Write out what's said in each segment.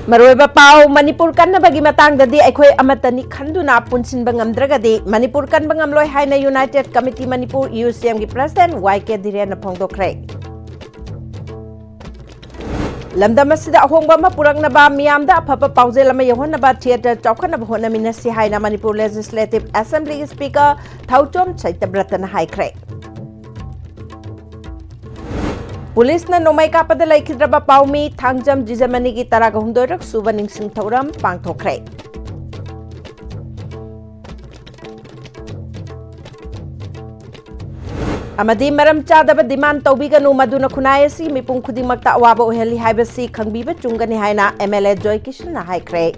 Maroiba pau Manipur kanna bagi matangdadi aikhoi amatani khanduna punsinba ngamdragadi Manipur kanba ngamloi haina United Committee Manipur UCM gi President YK Dhiren na phongdokre. Lamdam asida ahongba ma purangnaba miyamda afaba paujel ama yahonnaba theater chawkhanaba honaminasi haina Manipur Legislative Assembly Speaker Thauchom Chaitabratana haikre. Police na nomai kapada laikhidraba paumi thangjam jijamani gi taraga humdoirak suba ningsing thauram pangthokre. Amadi maram chadaba demand tawbiganu maduna khunai asi mipung khudingmakta awaba oheli haibasi khangbiba chungani haina MLA Joy Kishan na haikre.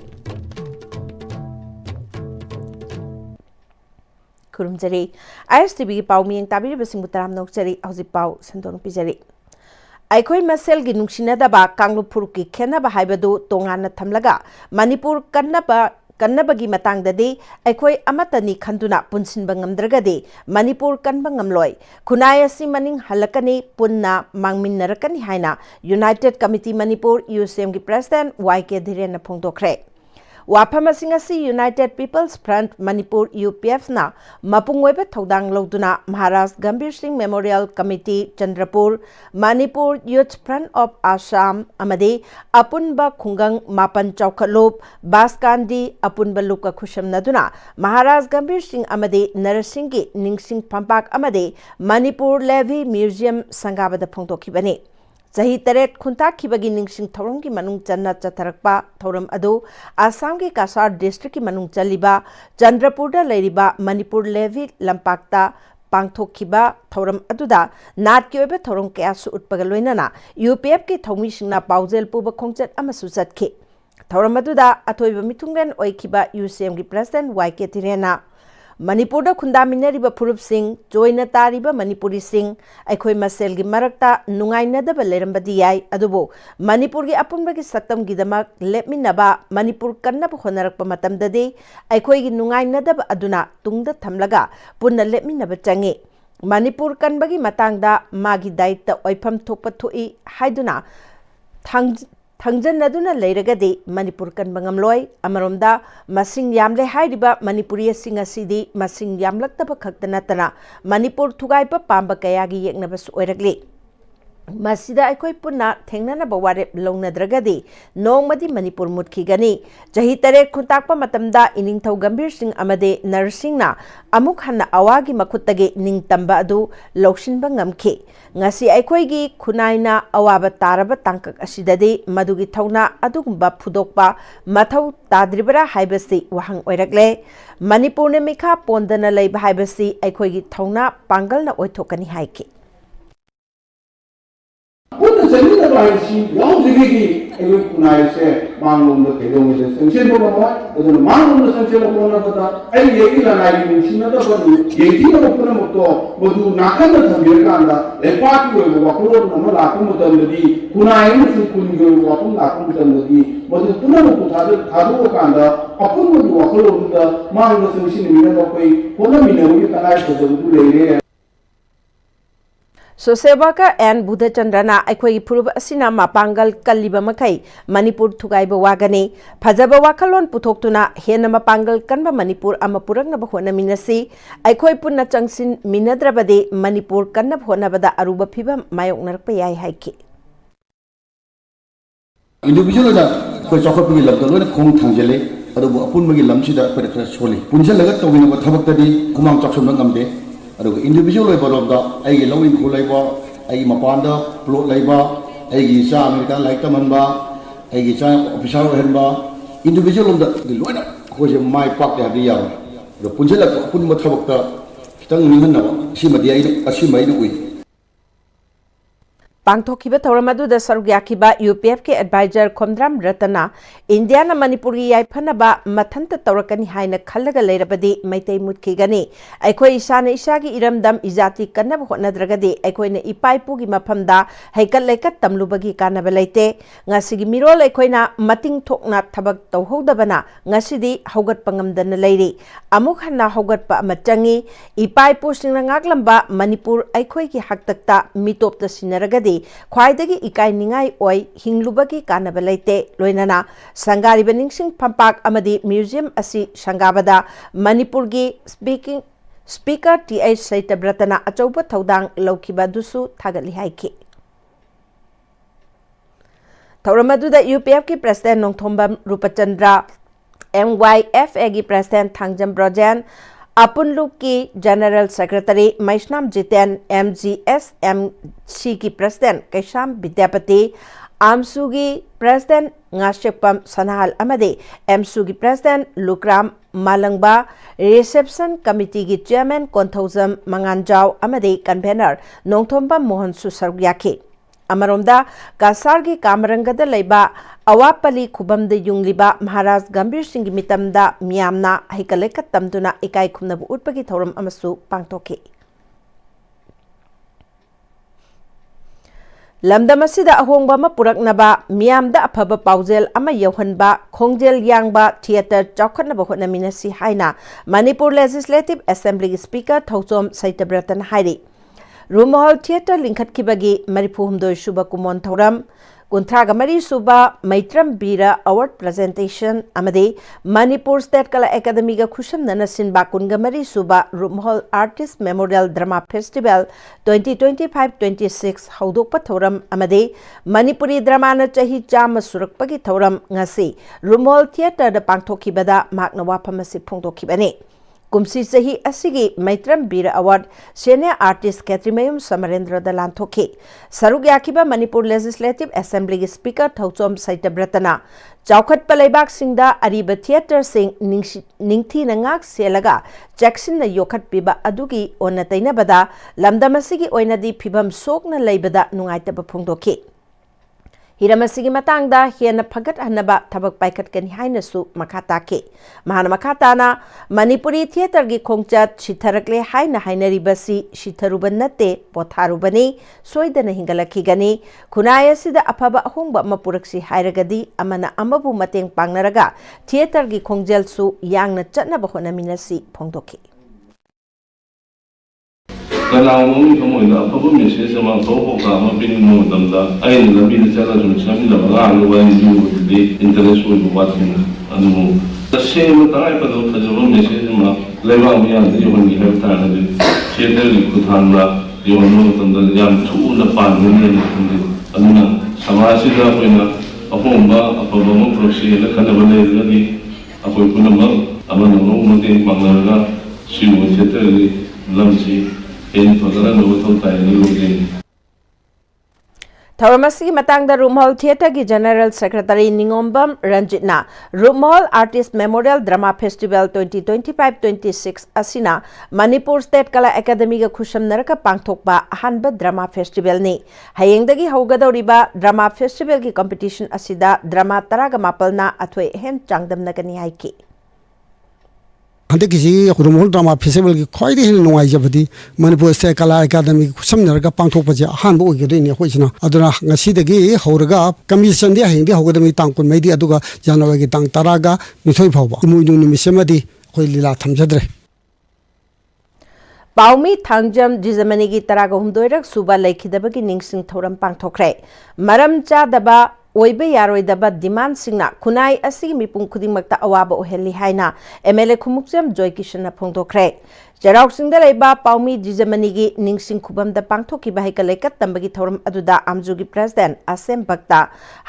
Kurumjari ISTV gi paumi yang tabiri basing butaram nokjari auji pau sandong pijari. Aikhoi masel gi nungsinadaba kanglupur ki khenaba haibadu tongana thamlaga Manipur kannaba gi matangdadi aikhoi amatani khanduna punsinba ngamdragadi Manipur kanba ngamloi khunai asi maning halakani punna mangminnarakani haina United Committee Manipur UCM gi President YK Dhiren na phongdokre. Waphamasing asi United People's Front Manipur UPF na mapungweba thodang loduna Maharaj Gambhir Singh Memorial Committee Chandrapur Manipur Youth Front of Assam amade apunba khungang mapan chawkhalup baskandi apunba luka khusham naduna Maharaj Gambhir Singh amade Narasingh gi ningsing phampak amade Manipur Levy Museum sangabada phongdokhibani. Sahi teret khunta khibagi ningsing thorom ki manung channa chatharakpa thoram adu Assam ki Kasar district ki manung chaliba Chandrapur da leiriba Manipur Levy lampakta pangthokhiba thoram aduda nat ki oiba thorom kya su utpaga loinana UPF ki thomi singna paujel puba khongchat amasu chatki thoram aduda athoiba mithungen oikhiba UCM ki President YK Dhiren Manipur da khundaminariba phurup sing joina tariba Manipuri sing aikhoi masel gi marakta nungainadaba lerambadi yai adubo Manipur gi apunba gi saktam gi damak lepminaba Manipur kannaba honarakpa matamdadi aikhoi gi nungainadaba aduna tungda thamlaga punna lepminaba changi Manipur kanbagi matangda magi daita oipham thokpa thoi haiduna Thangjanaduna leiragadi Manipur kanba ngamloi amaromda masing yamle hairiba Manipuri singa sidi masing yamlaktaba khakta natana Manipur thugaiba pamba kayagi yeknabas oiragli masida aikhoi punna thengnanaba warep longnadragadi nongmadi Manipur mutkigani jahi tare khuntakpa matamda iningthau Gambhir Singh amade Narsingna amuk hanna awagi makhuttagi ningtamba adu lawsinba ngamkhi ngasi aikhoi gi khunaina awaba taraba tangkak asidadi madugi thauna adugumba phudokpa mathau tadribara haibasi wahang oirakle Manipur ne mikha pondana leiba haibasi aikhoi gi thauna pangalna oithokani haiki Sendiri apa sih? Yang segi ini kunai se manglum the kedong se sengsen bola bola, itu manglum the sengsen bola bola. Ini yeki lah lagi ni sini ada baru yeki lah bukan moto, baru nakan dah thambil kan dah. Lepas itu waktu nama laku mutam jadi kunai ini sih kunjung waktu laku mutam jadi baru punya moto thadu kan dah. Apun baru waktu itu manglum sengsen ini ada koi punya minum itu kanai itu baru lele. Sosewaka and Buddha Chandrana aikhoi phurup asina mapangal kalliba makai Manipur thugaiba wagani phajaba wakalon puthoktuna hena mapangal kanba Manipur ama puraknaba honaminasi aikhoi punna changsin minadrabade Manipur kannab honabada aruba phibam mayoknarpa yai haiki individual da ko chokopgi labda lone khong thangjele adubu apunmagi lamsida ko khara soli punjalaga tawina ba thabakdadi kumang chokson ngamde aduga individual level da ai lowing ko laiba ai mapanda plot laiba ai sa America like tamanba ai sa official henba individual da loina ko je mai pak da dia do punjala pun ma thabakta kitang ningan na sima dia ai asima ai ui Pangthokhiba thoramadu da sarugyakiba UPF ke advisor Khomdram Ratana India na Manipuri yaifanaba mathanta tawrakani haina khallaga leirabadi maitei mutkigani aikhoi isana isagi iramdam ijati kannaba hotnadragadi aikoina ipaipu gi maphamda haikal leikat tamlubagi kanaba leite ngasigi mirol aikoina mating thokna thabak tawhodabana ngasidi hogat pangamdana leiri amuk hanna hogatpa amachangi ipaipu singna ngaklamba Manipur aikoi ki haktakta mitopta sinaragadi ख्वाइदगी इकाई निंगाई ओई हिंगलुबगी कानबा लेते लोइनाना संगारिबा निंगसिंग फंपाक अमदी museum असि संगाबदा मणिपुर की speaker TH. सैतब्रतना अचौब थौदांग लौखिबा दुसु थागली हाइखि थौरमदुदा UPF की president नोंथोंबम Rupchandra MYFA की president Thangjam ब्रोजेन अपुनलुक की general secretary मैष्नाम Jiten MGSMC की president कैशाम Vidyapati आमसू की president ngasekpam sanahal amade MSU की प्रेसिडेंट लुक्राम मालंगबा रिसेप्शन कमिटी की चेयरमैन कोंथौजम मंगानजाव अमदे कन्वेनर नोंथोंबम मोहन सुसरग याखे अमरोमदा कासार की कामरंगद लेबा अवापली खुबमद युंगलिबा महाराज गंभीर सिंह की मितमदा मियामना हैकलेक तमदुना इकाई खुमनबु उटपगी थौरम अमसु पांगथोखे लमदम असिदा अहोंगबा अमा पुरकनबा मियामदा अफब पाउजेल अमा यौहनबा खोंजेल यांगबा थिएटर चौखनबा होनमिनसी हाइना Manipur legislative assembly speaker Thockchom सैतब्रतन हाइरी रूमहॉल थिएटर लिंखटखिबगी मरिफुहुमदोय सुबा कुमोन थौरम कुंथ्रागा मरी सुबा मैत्रम बीरा अवार्ड प्रेजेंटेशन अमदे मणिपुर स्टेट कला एकेडमी का खुशम ननसिनबा कुनगा मरी सुबा Rupmahal artist memorial drama festival 2025-26 हौदोकपा थौरम अमदे मणिपुरी ड्रामा चाही चाम सुरकपगी थौरम ngasi रूमहॉल थिएटर दा पांगथोखिबदा माकना वाफम असि फोंदोखिबने कुमसी सही असिगी Maitram Bir award senior artist Kaitrimayum Samarendra दलांथोखे सरुग याखिबा मणिपुर लेजिस्लेटिव असेंबली की स्पीकर थौचोम सैतब्रतना चौखट पलेबाक सिंगदा अरीब थिएटर सिंग निंगथी नंगाक सेलगा जैक्सन योखट पिबा अदुगी ओन तैनबदा लमदमसिगी ओइनदी फिबम सोकना लेबदा नुंगाइतब फोंदोखे हिरमसिगी मतंगदा हेन फगत हनबा थबक पाइखटकनी हाइनसु मखा ताके महान मखा ताना मणिपुरी थिएटर की खोंगचत शिथरकले हाइना हाइनरिबसी शिथरुबन नते पोथारुबनी सोइदन हिंगलखिगनी खुनाय असिदा अफबा अहोंगबा अमा पुरक्सि हाइरगदी अमना अमबु मतेंग पांगनरगा थिएटर की खोंगजेलसु यांगना चटनबा होनमिनसी फोंदोखि कलाओं कमोइदा अफबा मेसेज अमा थोपोका अमा पिननो दमदा आइन लबी चला जुम छमिला गालो वाइन यू दे इंटरेस्ट ओइ बुवाथिना अनु तसेम ताय पदो फजबो मेसेज अमा लेवा मिया दे योनि हेवता नदि शेदर की खुथानला योनो तंदल याम थुना पानने ने अनुना समासिदा कोइना अफोंबा अफबा मो प्रोसी लखनबले लदि अकोइ पुनम अमन नो मते पांगरगा शिव क्षेत्र लमसी थौरमसी मतंगदा रूमहॉल थिएटर की जनरल सेक्रेटरी निंगोम्बम रंजितना Rupmahal artist memorial drama festival 2025-26 असिना मणिपुर स्टेट कला एकेडमी का खुशमनरका पांगथोकबा अहानबा ड्रामा फेस्टिवल ने हयेंगदगी हौगदौरिबा ड्रामा फेस्टिवल की कंपटीशन असिदा ड्रामा तरागा मापलना अथवे हेन चांगदमनगनी हाइकी हंदकी रूमहॉल ड्रामा फेस्टिवल की ख्वाइदे हेन नुंगाइजबदी Manipur state Kala academy खुसमनरगा पांगथोकपजे अहानबा ओइगदोइने होइसिना अदुना ngasiदगी हौरगा commission दे हेंदे हौगदमी तांग कुनमैदी अदुगा जनवरी तांग तरागा निथोइ फावबा इमुइनु निमिसमदी खोइ लीला थमजद्रे पाउमी थांगजम जिजमनी की तरागा हुमदोइरक सुबा लेखिदबगी निंगसिंग थौरम पांगथोखरे मरम चादबा ओइबे यारोइदबा डिमांड सिंगना खुनाई असि मिपुंग खुदिमक्ता अवाबा ओहेली हाइना एमएलए खुमुक्जम जॉय किशन फोंदोखरे चराउक सिंगदा लेबा पाउमी जिजमनी की निंगसिंग खुबमदा पांगथोकी बाहिका लेकत तंबगी थौरम अदुदा आमजू की प्रेसिडेंट आसेम भक्ता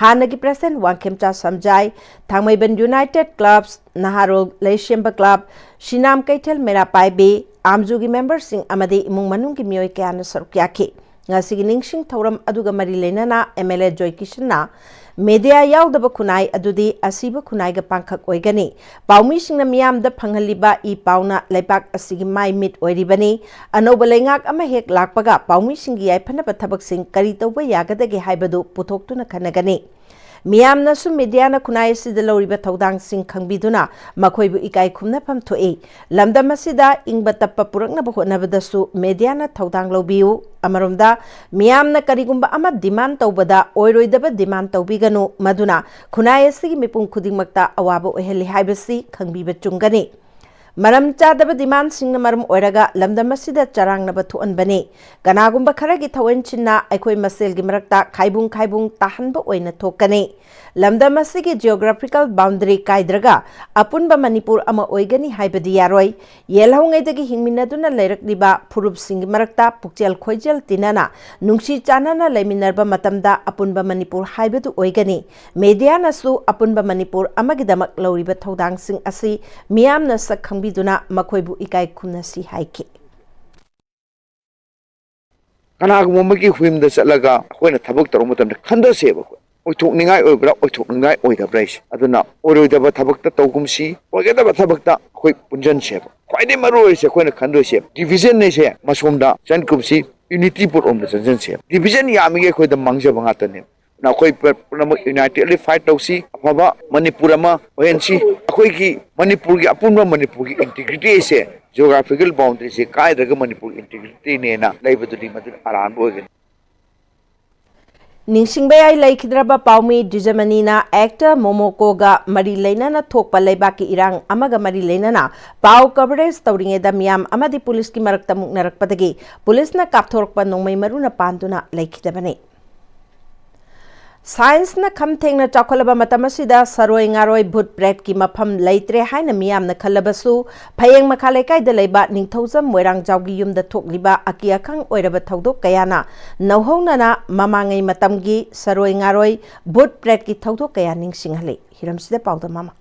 हाना की प्रेसिडेंट वांगखेमचा समजाई थांगमैबन united clubs Naharol Leshemba club शिनाम कैथल मेरा पाइबे आमजू की मेंबर सिंग अमदे इमुंग मनुंग की मियोय कयाना सरुक याखे ngasi ningsing thauram aduga mari lenana MLA Joy Kishna media yaudaba khunai adudi asiba khunai ga pangkhak oigani paumi singna miyam da phanghaliba I pauna leipak asigi mai mit oiribani anoba lengak ama hek lakpaga paumi singi yai phana pathabak sing kari tawba yagadage haibadu puthoktu na khanagani मियामना सु मीडियाना खुनाई सिदा लौरिबा थौदांग सिंग खंगबिदुना मखोइबु इकाई खुमनाफम थोए लमदम असिदा इंगबा तप्पा पुरकनबा होनबदसु मीडियाना थौदांग लौबियु अमरोमदा मियामना करिगुंबा अमा demand तौबदा ओइरोइदबा demand तौबिगनु मदुना खुनाई असिगी मिपुंग खुदिंगमक्ता अवाबा ओहेली हाइबसी खंगबिबा चुंगनी Maram chadaba demand sing na maram oiraga lamda masida charang na batu anbani. Ganagumba kharagi thawen chinna aikoi masel gi marakta khaibung tahanba oina thokani. Lamda masigi geographical boundary kaidraga apunba Manipur ama oigani haibadi yaroi. Yelhaungaidagi hingminaduna leirakliba phurup sing gi marakta pukchel khoijel tinana nungsi chanana leiminarba matamda apunba Manipur haibadu oigani. Media nasu apunba Manipur amagidamak lauriba thodang sing asi miyam na sakhang biduna makoibu ikai kunasi haiki. Kanagumaki whim the Salaga, when a tabak taromutam, the Kanda Seba. We took Ningai or Bra, we took Ningai or the Brace. I don't know, or the Batabakta Togumsi, or get about Tabakta, quick Punjan shape. Quite a Maru is a quite a Kando shape. Division is here, Masumda, Sankupsi, unity put on the Sansan shape. Division Yamige with the Mangja Bangatan. Now, quite United fight Tosi, Pava, Manipurama, ONC, Quiki, Manipuri, Apuna Manipuri integrity is here. Geographical boundaries, Kai the Manipur integrity, Nena, labor to the Aran Bogan. Ningsingbay Laikidraba Paumi, Dijamanina, actor Momokoga, Marilena, Tokpa Lebaki Irang, Amaga Marilena, Pau coverage, Tauring Edamiam, Amadi Poliski Maraktamuk Narakpatagi, Police na Kaptorpa no may Maruna Panduna, Laikidabane. Science na kamteng na chokolaba matamasida saroi ngaroi bhut bread ki mafam leitre haina miyam na khalabasu phayeng makhalai kai da leiba ningthauzam moirang jawgi yum da thokliba akia khang oiraba thaudok kayana nauhona na mamangai matamgi saroi ngaroi bhut bread ki thaudok kaya ningsinghale hiramsida pawda mama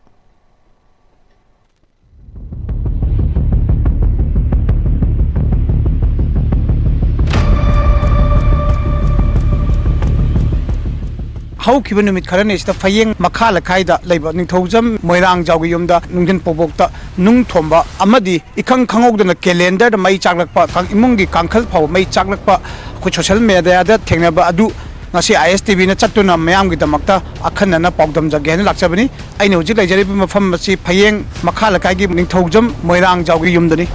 How given with current is the Faying Makala Kaida labor, Nintozam, Moirang Jawiyumda, Nungan Pobokta, Nung Tomba, Amadi, Ikang Kangog the calendar, the May Chaglakpa, Imungi Kankal Pow, May Chaglakpa, which social media that Tenaba Adu, Nasi ISTV in a Chatuna, Mayam with the Makta, Akanana Pogdam Again, Laksabani. I know Jilajari from Paying Makala Kaigi, Nintozam, Moirang Jawiyumdani.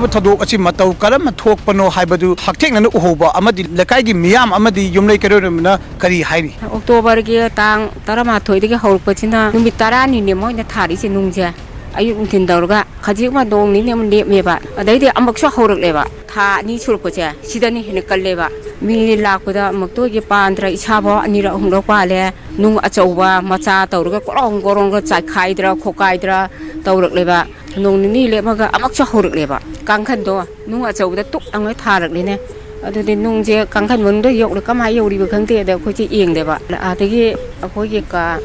Tadok achi matau karam thok pano haibadu hakthek nanu uhoba amadi lekai gi miyam amadi yumlei kerona kari haini October gi tang 13 dagi horpachina numit 10 ni moina thari se nungja ayu tin dawga khaji ma dong ni ne mun meba adai de ambak sha horak leba tha ni surpacha sidani hene kalleba mi lakpada makto gi pandra isabo anira hungro pale nung achauba macha tawrga korong korong chai khaidra khokaidra tawrak leba nung ni lemaga amak sha horak leba kangkhan do nung achauda tuk angai tharak lene adudi nung je kangkhan mun do yok le kamai yori ba khangte da khoi chi eng deba adagi akhoi gi ka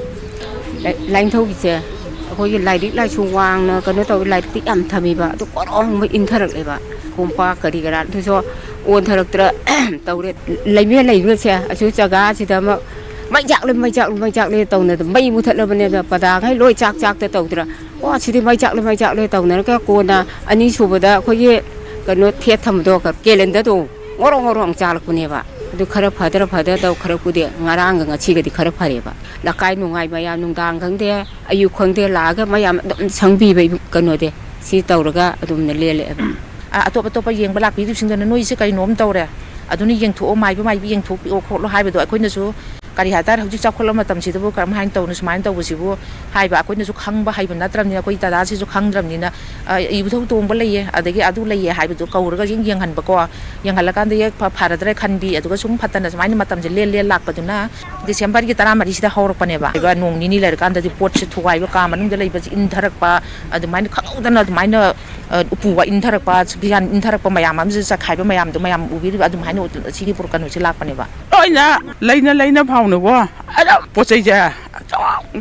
lain thau gi che akhoi gi lai dik lai chu wang na kano taw lai tik am thami ba to korong mai in tharak le ba khompa kari gara thu so on tharak tra tawre lai me lai ru che achu chaga chi da ma mai jak le taw na mai mu that le bane da pada ngai loi chak te taw tra wa chi di mai jak le taw na ka ko na ani subada khoi gi kano the tham do ka calendar do ngorong chal ku ne ba du khara phadra daw khara ku de ngarang nga chi ga di khara phare ba la kai nungai ba ya nung dang gang de ayu khong de la ga mayam sangbi ba kano de si tawraga adum na lele atop yeng balak pi sing na noi se kai nom tawre aduni yeng thu mai ba yeng thu o kho lo hai ba do akoi na su kari hatar hujik chakhol matam si bu karam hain tawnu smain taw si bu hai ba akoi na su khang ba hai ba natram ni akoi tada si su khang dram ni na ibu thu tong ba leye adagi adu leye hai ba do kauraga yeng han ba ko yang halakan de pharadre khanbi aduga sum phatana smain matam je le lak pa duna December gi tara mari sida hawrak pane ba ga nong ni ler kan da di pot se thuwai ba ka manung de lei ba in dharak pa adu main khangudana adu main upu wa in dharak pa bian in dharak pa mayam am sa khai ba mayam do mayam ubi adu main si di pur kanu si lak pane ba oina leina phau no go ada pochai ja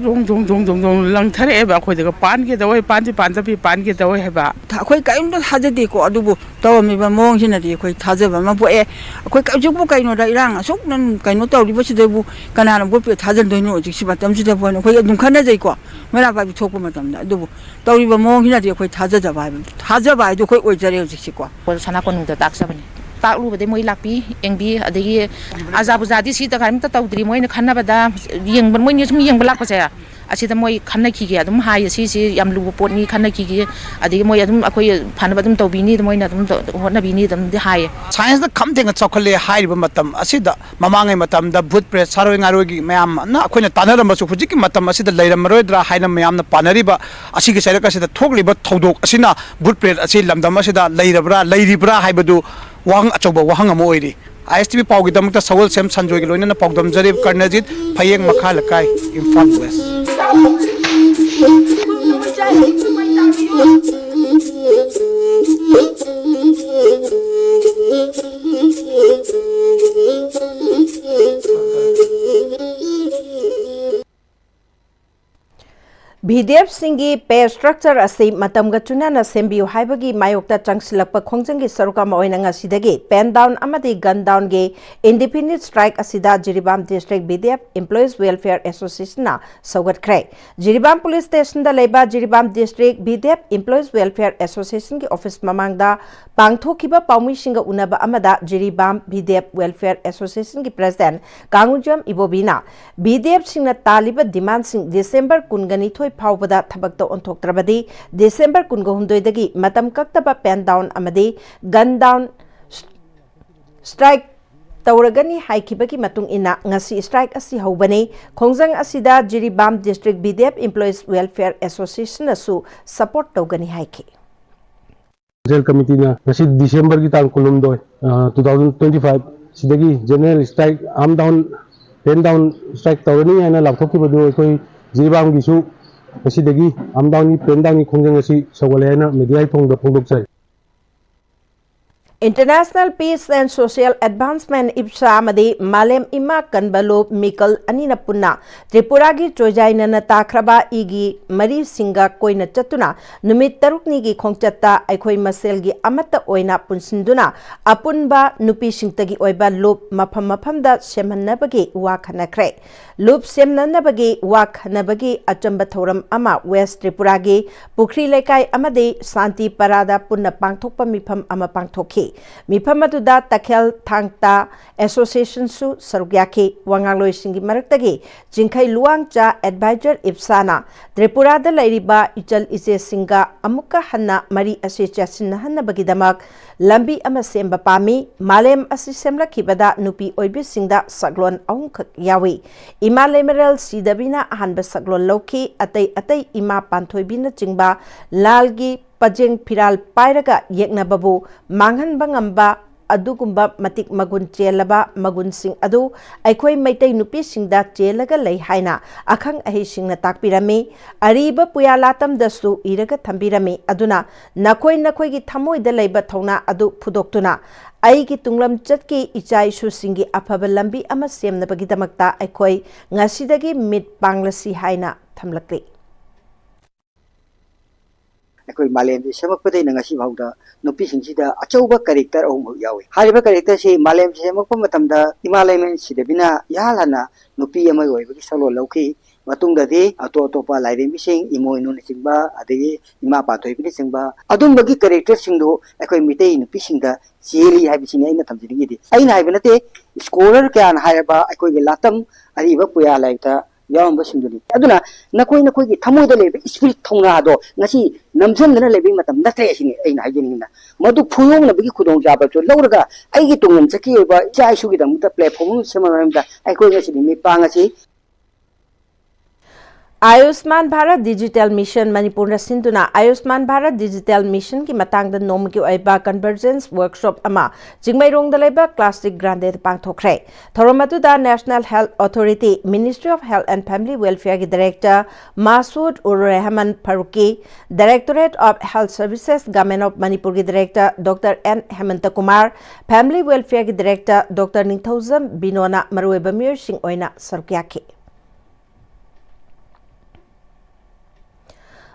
jong lang thare ba khoi de pan ge dawai pan da bi pan ge dawai ha ba khoi kai no hajadi ko adubu taw mi ba mong sina di khoi thajaba ma bo e khoi kai ju bu kai no da irang asuk nan kai no taw di bo si de bu kana na bo pe thajal do no ji si ba tam si de bo no khoi dum khana jai ko mera ba bi thok bu ma tam da adubu taw di ba mong sina di khoi thaja ba du khoi oi jare ji si ko sana ko nung da tak sa bani tak lu ba de moi lakpi engbi adagi azabu jadi si ta karim ta taw dri moi na khanna ba da yeng ban moi ni sum yeng balak pa sa ꯑꯁꯤꯗ ꯃꯣꯏ ꯈꯟꯅꯈꯤꯒꯦ ꯑꯗꯨꯝ ꯍꯥꯏ ꯁꯤꯁꯤ ꯌꯥꯝ ꯂꯨꯕ ꯄꯣꯠꯅꯤ ꯈꯟꯅꯈꯤꯒꯦ ꯑꯗꯒꯤ ꯃꯣꯏ ꯑꯗꯨꯝ ꯑꯩꯈꯣꯏ ꯐꯅꯕ ꯑꯗꯨꯝ ꯇꯧꯕꯤꯅꯤ ꯃꯣꯏꯅ ꯑꯗꯨꯝ ꯍꯣꯠꯅꯕꯤꯅꯤ ꯑꯗꯨꯝꯗꯤ ꯍꯥꯏꯌꯦ ꯁꯥꯏꯟꯁꯅ ꯈꯝꯊꯦꯡꯅ ꯆꯥꯎꯈꯠꯂꯦ ꯍꯥꯏꯔꯤꯕ ꯃꯇꯝ ꯑꯁꯤꯗ ꯃꯃꯥꯡꯉꯩ ꯃꯇꯝꯗ ꯚꯨꯠ ꯄ꯭ꯔꯦꯠ ꯁꯥꯔꯣꯏ ꯉꯥꯔꯣꯏꯒꯤ ꯃꯌꯥꯝꯅ ꯑꯩꯈꯣꯏꯅ ꯇꯥꯟꯅꯔꯝꯕꯁꯨ ꯍꯧꯖꯤꯛꯀꯤ ꯃꯇꯝ ꯑꯁꯤꯗ ꯂꯩꯔꯝꯃꯔꯣꯏꯗ꯭ꯔꯥ ꯍꯥꯏꯅ ꯃꯌꯥꯝꯅ ꯄꯥꯅꯔꯤꯕ ꯑꯁꯤꯒꯤ ꯆꯩꯔꯛ ꯑꯁꯤꯗ ꯊꯣꯛꯂꯤꯕ ꯊꯧꯗꯣꯛ ꯑꯁꯤꯅ ꯚꯨꯠ ꯄ꯭ꯔꯦꯠ ꯑꯁꯤ ꯂꯝꯗꯝ ꯑꯁꯤꯗ ꯂꯩꯔꯤꯕ꯭ꯔꯥ ꯍꯥꯏꯕꯗꯨ ꯋꯥꯍꯪ ꯑꯆꯧꯕ ꯋꯥꯍꯪ ꯑꯃ ꯑꯣꯏꯔꯤ ISTV ꯄꯥꯎꯒꯤꯗꯃꯛꯇ ꯁꯒꯣꯜ ꯁꯦꯝ ꯁꯟꯖꯣꯏꯒꯤ ꯂꯣꯏꯅꯅ ꯄꯥꯎꯗꯝꯖꯔꯤꯕ ꯀꯔꯅꯖꯤꯠ ꯐꯌꯦꯡ ꯃꯈꯥ ꯂꯩꯀꯥꯏ Imphal west BDF singi pay structure asi matamga chunana sembiu haibagi mayokta changsilakpa khongjanggi sarukama oina ngasidagi pen down amadi gun down ge independent strike asida Jiribam district BDF employees welfare association na sogat krai Jiribam police station da leiba Jiribam district BDF employees welfare association ki office mamangda pangthokiba paumi singa unaba amada Jiribam BDF welfare association ki president Kangunjam Ibobina BDF singna taliba demand sing December kungani thoi फाउबदा थबकता ओंथोक्त्रबदी दिसंबर कुनगहुमदोइदगी मतम कक्तबा pen down अमदी gun down strike तौरगनी हाइखिबगी मतुंग इना ngasi स्ट्राइक असि हौबने खोंजंग असिदा Jiribam district BDF employees welfare association असु सपोर्ट तौगनी हाइखि जनरल कमिटी ना ngasi दिसंबर की तांग कुलुमदोय 2025 सिदगी general strike arm down pen down strike तौरनी हैना लाथोकिबदु कोई Jiribam गिसु Asidagi amdawni pendawni khongjang asi sawalena media phongda phongdokchai International Peace and Social Advancement IPSA amadi Malem Ima Kanbalo Mikal Anina Punna Tripura gi Chojaina na takraba igi Mari Singa koina chatuna numit tarukni gi khongchatta aikhoi masel gi amata oina punsinduna apunba nupi singtagi oiba loop mafam mafamda semhannabagi wa khanakre loop semnannabagi wa khanabagi achamba thoram ama West Tripura gi Pukhri Lekai amadi Santi Parada punna pangthokpa mifam ama pangthokhi Mipamatuda Takel Thangta Association su Sarugyaki Wangaloi Singi Maraktagi Jinkai Luangcha Advisor Ipsana Tripura da Lairiba Ichal Ise Singa Amuka Hanna Mari Association Hanna Bagidamak Lambi ama Semba Pami Malem Asisemla Kibada Nupi Oibi Singda Saglon Aung Yawi Ima Lemeral Sidabina Hanba Saglon Loki Atay Ima Pantoibina Jingba Lalgi Pajeng Piral Pairaga Yekna Babu Manghan Bangamba Adugumba Matik Magun Chelaba Magun Sing Adu Aikoi Maitai Nupi Singda Chelaga Lay Haina Akhang Ahi Singna Takpirami Ariba Puyalatam Dasu Iraga Tambirami Aduna Nakoi Nakoi gi Thamoi da Laiba Thona Adu Pudoktuna Aigi Tunglam Chatki Ichai Su Singi Afaba Lambi ama Semnabagidamakta Aikoi Ngasidagi Mit Panglasi Haina Thamlakri Ekoi Malem di semakpade na ngasi bauda nupi singsida achauba character ahum yawi hariba character si Malem semakpa matamda Himalaya sidabina yahalana nupi amai oibagi salo lauki matungda di ato-atopa lairem bising imoinu na singba adagi ima patoi bini singba adumbagi character singdo ekoi mitei nupi singda cheli haibising aina tamjingi di aina haibinate scholar kyan haiba ekoi latam ariba puya laita Yang bersendiri. Aduna, nakoi ki thamoi da lebe spirit thongna do ngasi namjam dana lebe matam natre sini ai na hajini na madu phuyong na bigi khudong jaba cho lawraga ai gi tungam chaki ba chai su gi dam ta platform semanam da ai koi ngasi mi pangasi Ayushman Bharat Digital Mission Manipuri Sinduna Ayushman Bharat Digital Mission ki matang da nom ki oiba convergence workshop ama Jingmairong da leba classic grande pangthokre Thoromatu da National Health Authority Ministry of Health and Family Welfare ki Director Masood ur Rahman Faruqi Directorate of Health Services Government of Manipur ki Director Dr. N Hemanta Kumar Family Welfare ki Director Dr. Ningthauzam Binona Marueba Mir Singh oina sarkyaki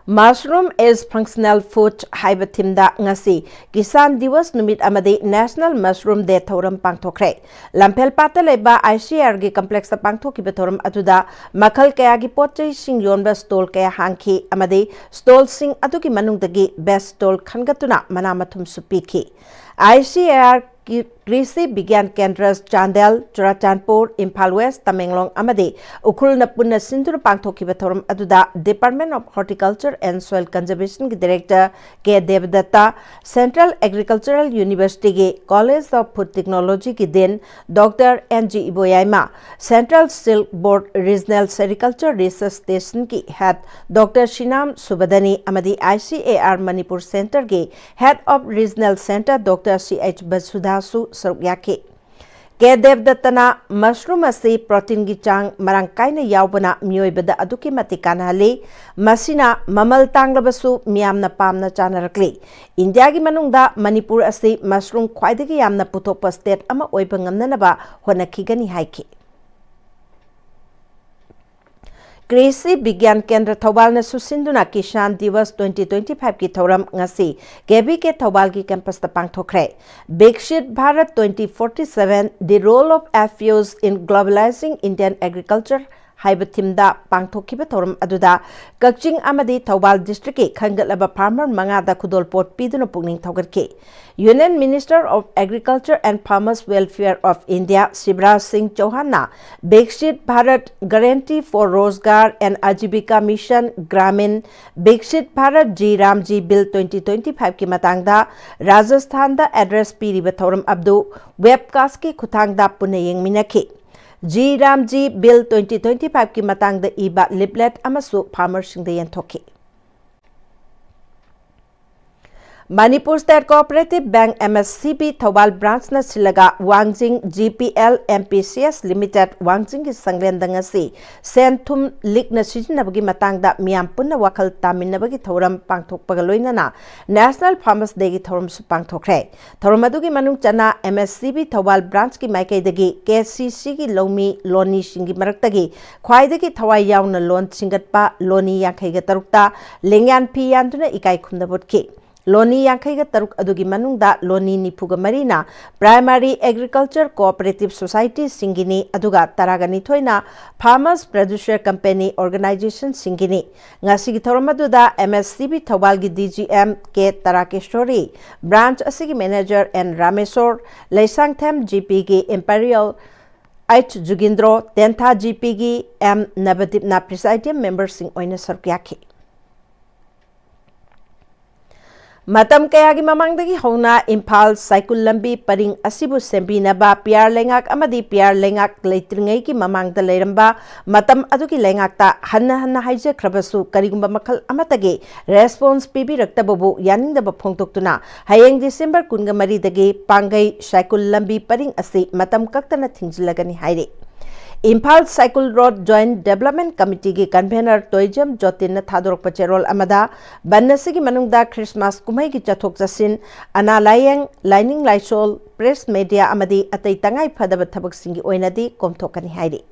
Mushroom is functional food haiba timda ngasi Kisan Diwas numit amadi National Mushroom Day thoram pangthokre Lampel pata leba ICR gi complex ta pangthoki bethoram atuda makhal kaya gi potchai sing yonba stall kaya hangki amadi stall sing atuki manungdagi best stall khangatuna manamathum supiki ICR ki Krishi Vigyan Kendra Chandel Churachandpur Imphal west Tamenglong अमदे उखुलना पुन्ना सिंधुर पांगथोखिबा थौरम अदुदा department of horticulture and soil conservation की director K Devdatta central agricultural university के college of food technology की then doctor N G Iboyama central silk board regional sericulture research station की हेड डॉक्टर शिनाम सुबदनी अमदी ICAR मणिपुर सेंटर के head of regional centre doctor CH बसुधासु सरुयाके K देवदत्तना mushroom असी protein की चांग मरंग कायना यावबना मियोइबदा अदुकी मतिक कानहले मसिना ममल तांगलबसु मियामना पामना चानरकले इंडिया की मनुंगदा मणिपुर असी मशरूम ख्वाइदगी यामना पुथोकपा स्टेट अमा ओइबा ngamnanaba होनखिगनी हाइखि कृषि विज्ञान केंद्र थौबाल ने सुसिंदुना किसान दिवस 2025 की थौरम ngasi केबी के थौबाल की कैंपस ता पांगथोखरे Viksit Bharat 2047 the role of FPOs in globalising Indian agriculture हाइब थीमदा पांगथोखिबा थौरम अदुदा कक्चिंग अमदी थौबाल डिस्ट्रिक्ट के खंगलबा फार्मर मंगादा खुदोल पोट पीदुना पुगनिंग थौगरके union minister of agriculture and farmers welfare of India Shivraj Singh Chouhan ना Viksit Bharat guarantee for Rozgar and Ajeevika mission Gramin Viksit Bharat ji RAM G bill 2025 की मतंगदा राजस्थान दा एड्रेस पीरिबा थौरम अब्दु वेबकास्ट की खुथांगदा पुने येंगमिनखे जी रामजी बिल 2025 की मतंगदा इबा लिपलेट अमसु फार्मर सिंह दा यंथोखे Manipur state cooperative bank MSCB Thoubal branch न सिलगा Wangjing GPL MPCS limited Wangjing की संगलेंदंग से सेंथुम लिक न सिजनबगी मतंगदा मियाम पुन्ना वखल तामिनबगी थौरम पांगथोकपगा लोइनना नेशनल फार्मर्स डे की थौरम सु पांगथोखरे थौरम अदुगी मनुंग चना MSCB थौबाल ब्रांच की माइकैदगी KCC की लौमी लोनी सिंगी मरक्तगी ख्वाइदगी थवाई याउना लोन सिंगतपा लोनी यांखैगा तरुक्ता लेंग्यान फी यानदुना इकाई खुंदबोटके लोनी यांखैगा तरुक अदुगी मनुंगदा लोनी निफुगा मरीना प्राइमरी एग्रीकल्चर कोऑपरेटिव सोसाइटी सिंगिनी अदुगा तरागनी थोइना फार्मर्स प्रोड्यूसर कंपनी ऑर्गेनाइजेशन सिंगिनी ngasi gi thoram aduda MSCB Thoubal की DGM के तराकेश्वरी ब्रांच असिगी manager N Rameshwar Leisangthem GP की इंपेरियल H जुगिंद्रो तेंथा GP की M नवदीप ना प्रिसाइडियम मेंबर सिंह ओइना सरक्याखि मतम कयागी ममांगदगी हौना इम्फाल साइकुल लंबी परिंग असिबु सेंबिनबा पियार लेंगाक अमदी पियार लेंगाक लेत्रिंगै की ममांगदा लेरंबा मतम अदुगी लेंगाकता हन्ना हन्ना हाइजख्रबसु करिगुंबा मखल अमतगे रेस्पॉन्स पिबिरक्तबबु यानिंगदबा फोंगतोक्तुना हयेंग डिसेंबर 23 दगी पांगै साइकुल लंबी परिंग असि मतम कक्तना थिंजिलगनी हाइरे Imphal Saikul road joint development committee की कन्वेनर तोइजम जोतिन थादोरप चेरोल अमदा बननसिगी मनुंगदा क्रिसमस कुमई की चथोक चसिन अना लायंग लाइनिंग लाइसोल प्रेस मीडिया अमदी अतै तंगाई फदब थबकसिंगी ओइनदी कोमथोकनी हाइरे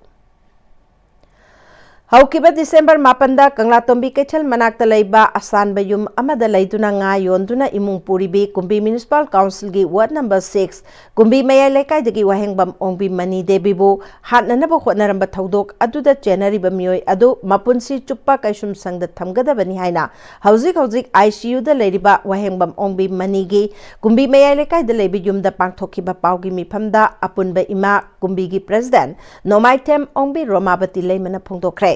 हौकिबा डिसेंबर 9 कंगलातोंबी कैथल मनाक्ता लैबा असानबा युम अमदा लैदुना nga योंदुना इमुंग पुरीबी कुंबी म्युनिसिपल काउंसिल की वार्ड नंबर 6 कुंबी मयाई लेकाइदगी वाहेंगबम ओंबी मनी देबीबो हाटननबो होटनरंबा थौदोक अदुदा चेनरीबा मियोय अदु मपुनसी चुप्पा कैसुम संगदा थमगदबनी हाइना हौजिक ICU दा लैरिबा वाहेंगबम ओंबी मनी गी कुंबी मयाई लेकाइदा लैबी युमदा पांगथोखिबा पाउगी मिफमदा अपुनबा इमा कुंबी की प्रेसिडेंट नोमाइथेम ओंबी रोमाबती लैमना फोंदोखरे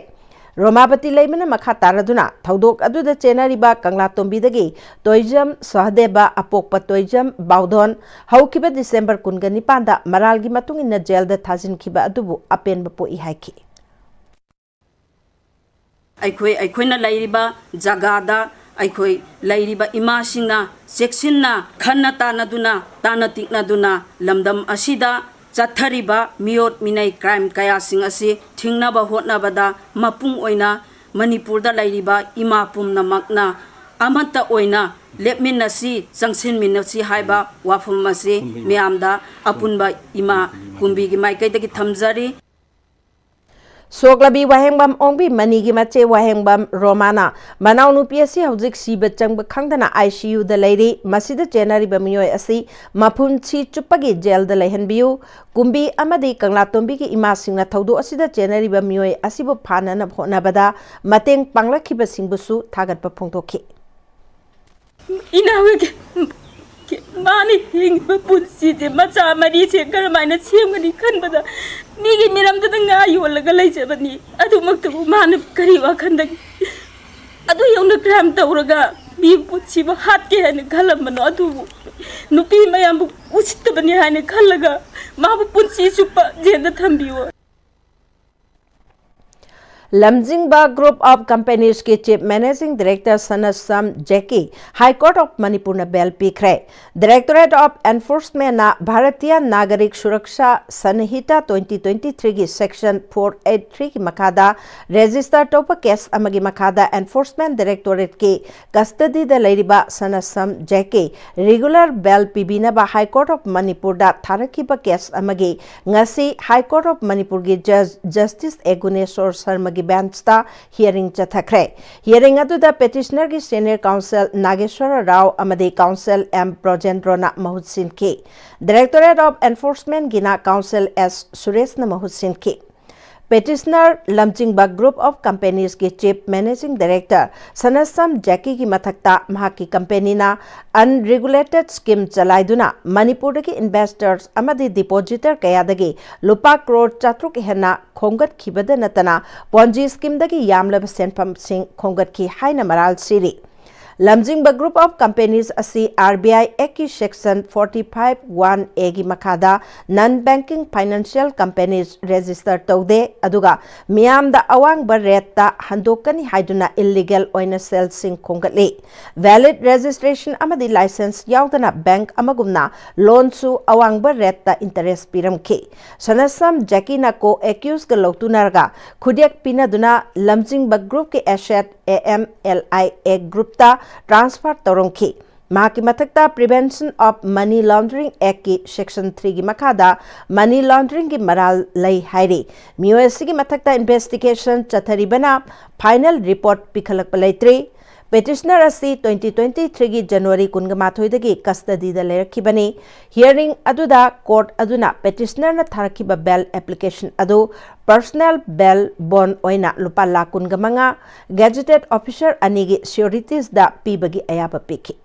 रोमाबती लैमना मखा तारदुना थौदोक अदुदा चेनरीबा कंगलातोंबीदगी तोइजम सहदेबा अपोकपा तोइजम बाउधोन हौकिबा डिसेंबर 29 दा मरालगी मतुंगिना जेलदा थाजिनखिबा अदुबु अपेनबा पोई हाइखि अखोइना लैरिबा जगादा अखोइ लैरिबा इमासिंगना चेक्सिनना खन्ना तानतिकनादुना लमदम असिदा चथरिबा मियोट मिनै क्राइम कयासिंग असि थिंगनाबा होटनाबदा मपुंग ओइना मणिपुरदा लैरिबा इमा पुमनमकना अमता ओइना लेपमिनसी चंगसिनमिनसी हाइबा वाफमसी मियामदा अपुनबा इमा कुंबीगी माइकैदगी थमजरी सोगलबी वाहेंगबम ओंबी मनीगी मचे वाहेंगबम रोमाना मनाउ नुपी असि हौजिक सिब चंग खंगदना ICU दा लैरी मसिदा चेनरीबा मियोय असि मफुन छि चुप्पगी जेल दा लैहनबियु कुंबी अमदी कंगलातोंबी की इमा सिंगना थौदो असिदा चेनरीबा मियोय असिबो फानना होनाबदा मतेंग पांगलखिबा सिंगबुसु थागतपा फोंदोखि इनावे के माने हिंग पुंसी जे मचा मरी से करमाइना सेमगनी खनबदा मीगी मिरमदा nga योलगा लैजबनी अदुमक्तबु माने करी वाखंदा अदु यौना क्राइम तौरगा मी पुंसीबु हातके हाने खलमनो अदु नुपी मयामबु उचितबनी हाने खलगा माबु पुंसी सुपा जेंदा थंबियो Lamjingba Group of Companies के Chief Managing Director Sanasam Jackie High Court of Manipur na bail pikre. Directorate of Enforcement na Bharatiya Nagarik Suraksha Sanhita 2023 की Section 483 की makada register topa case amagi makada Enforcement Directorate के custody da leiriba Sanasam Jackie regular bail pibina ba High Court of Manipur da tharakiba case amagi ngasi High Court of Manipur की Judge Justice Eguneswar Sharma bench ta hearing chathakre hearing adu da petitioner ki senior counsel Nageshwara Rao amadi counsel M Projendro na mahutsin ki Directorate of Enforcement gina counsel S Suresh na mahutsin ki petitioner Lamjingba Group of Companies के Chief Managing Director Sanasam Jackie की मथक्ता महाकी company ना unregulated scheme चलाइदुना Manipur के investors अमदी depositor कयादगी लुपा crore चात्रुक हेना खोंगत खिबद नतना ponzi scheme दगी यामलब सेनफम सिंह खोंगत की हाई नमराल सीरी Lamjingba Group of Companies asi RBI Act की Section 45(1)(a की मखादा non-banking financial companies register तौदे अदुगा मियामदा अवांग बर रेट हंदोकनी हाइदुना illegal oina sell sing खोंगतले valid registration अमदी license यावदना bank अमगुमना loan सु अवांग बर रेट interest पिरमखे Sanasam Jackie ना को accuse के लौतुनारगा खुदियक पिनादुना Lamjingba Group के asset AMLI Act Group ता ट्रांसफर तौरंखी माकी मथक्ता prevention of money laundering act की सेक्शन 3 की मखादा मनी लॉन्ड्रिंग की मराल लई हाइरी मियोएससी की मथक्ता इन्वेस्टिगेशन चथरीबना फाइनल रिपोर्ट पिखलक पलैत्रे petitioner asi 2023 की जनवरी 19 दगी कस्टडी दा लेरखिबनी हियरिंग अदुदा कोर्ट अदुना petitioner ना थारखिबा bail application अदु personal bail bond ओइना लुपा lakh 19 gazetted officer अनिगी securities दा पीबगी अयाबा पिखि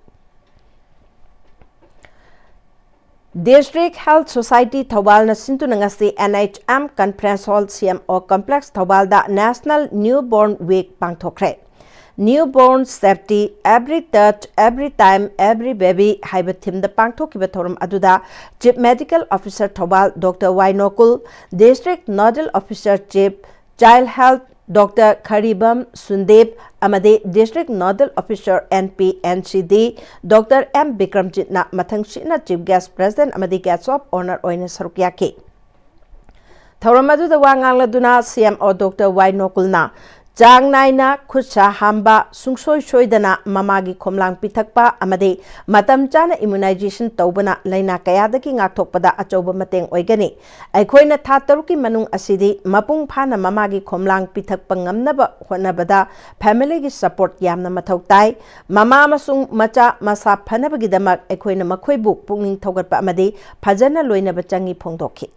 District Health Society Thobal na sintunangasi NHM Conference Hall CMO Complex Thobal da National Newborn Week pangthokre Newborn Safety Every Touch Every Time Every Baby haiba thim da pangthokiba thorum aduda Chief Medical Officer Thobal Dr. Wainokul District Nodal Officer Chief Child Health Dr. Kharibam Sundeb amade District Nodal Officer NPNCD Dr. M Bikramjit na mathangshina Chief Guest President amade Guest of Honor oina sarukyake Thoramadu da wangangladuna CMO Dr. Wainokul na Jang naina khutsa hamba sungsoi soidana mamagi khomlang pithakpa amade matam chana immunization tawbana laina kayadaki ngakthokpada achoba mateng oigani aikhoina tha taruki manung asidi mapung phana mamagi khomlang pithakpa ngamnaba honabada family gi support yamna mathau tai mama masung macha masa phanabagi damak aikhoina makhoibu pungning thogatpa amade phajana loinaba changi phongdokhi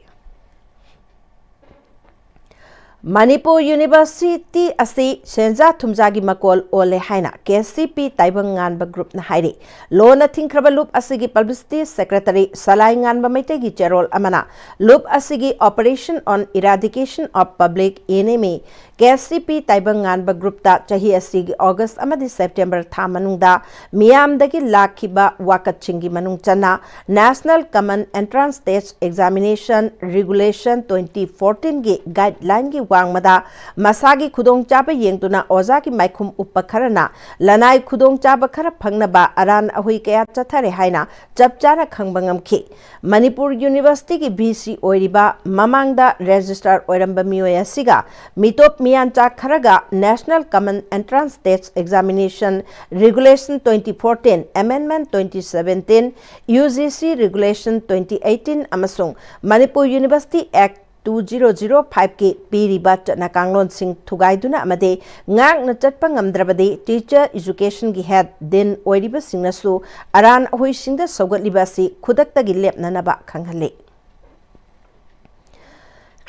Manipur University asi Senja Thumjagi Makol Ole Haina KCP Taibang Nganba Group na hairi Lona Thinkraba Loop asigi Publicity Secretary Salai Nganba Maitegi Cherol Amana Loop asigi Operation on Eradication of Public Enemy KCP Taibang Nganba Group ta chahi asigi August amadi September tha manungda miyamdagi lakhiba wakatchingi manung chana National Common Entrance Test Examination Regulation 2014 gi guideline gi wangmada masagi khudong chaba yengtuna oza ki maikhum uppakharana lanai khudong chaba khara phangnaba aran ahui kaya chathare haina chapchana khangbangam khi Manipur University ki BC oiriba mamangda registrar oiramba miyoyasiga mitop miyan cha kharaga National Common Entrance Test Examination Regulation 2014 Amendment 2017 UGC Regulation 2018 amasung Manipur University Act 2005 के पीरिबा चना कांगलोन Singh थुगाइदुना अमदे ngang na chatpa ngamdrabadi teacher education gi head din oiriba singnasu aran hoi singda sogatliba si khudakta gi lepnana ba khanghale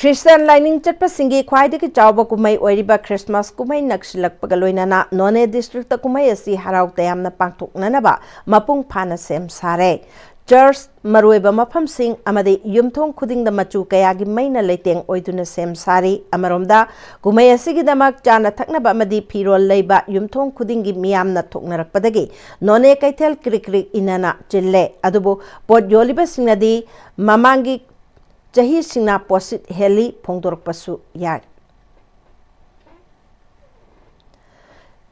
Christian lining chatpasingi khwaidagi chawba kumai oiriba Christmas kumai naksilakpaga loinana None district ta kumai asi harau tayamna pangthoknanaba mapung phana sem sare Church maruiba mafam sing amade yumthong khuding da machu kayagi maina leiteng oiduna sem sari amaromda kumai asigi damak chana thaknaba amadi phirol leiba yumthong khudingi miyamna thoknarakpadagi None kaithel krikrik inana chille adubu pot yoliba singnadi mamangi Jahi singna posit heli pongdorok pasu yak.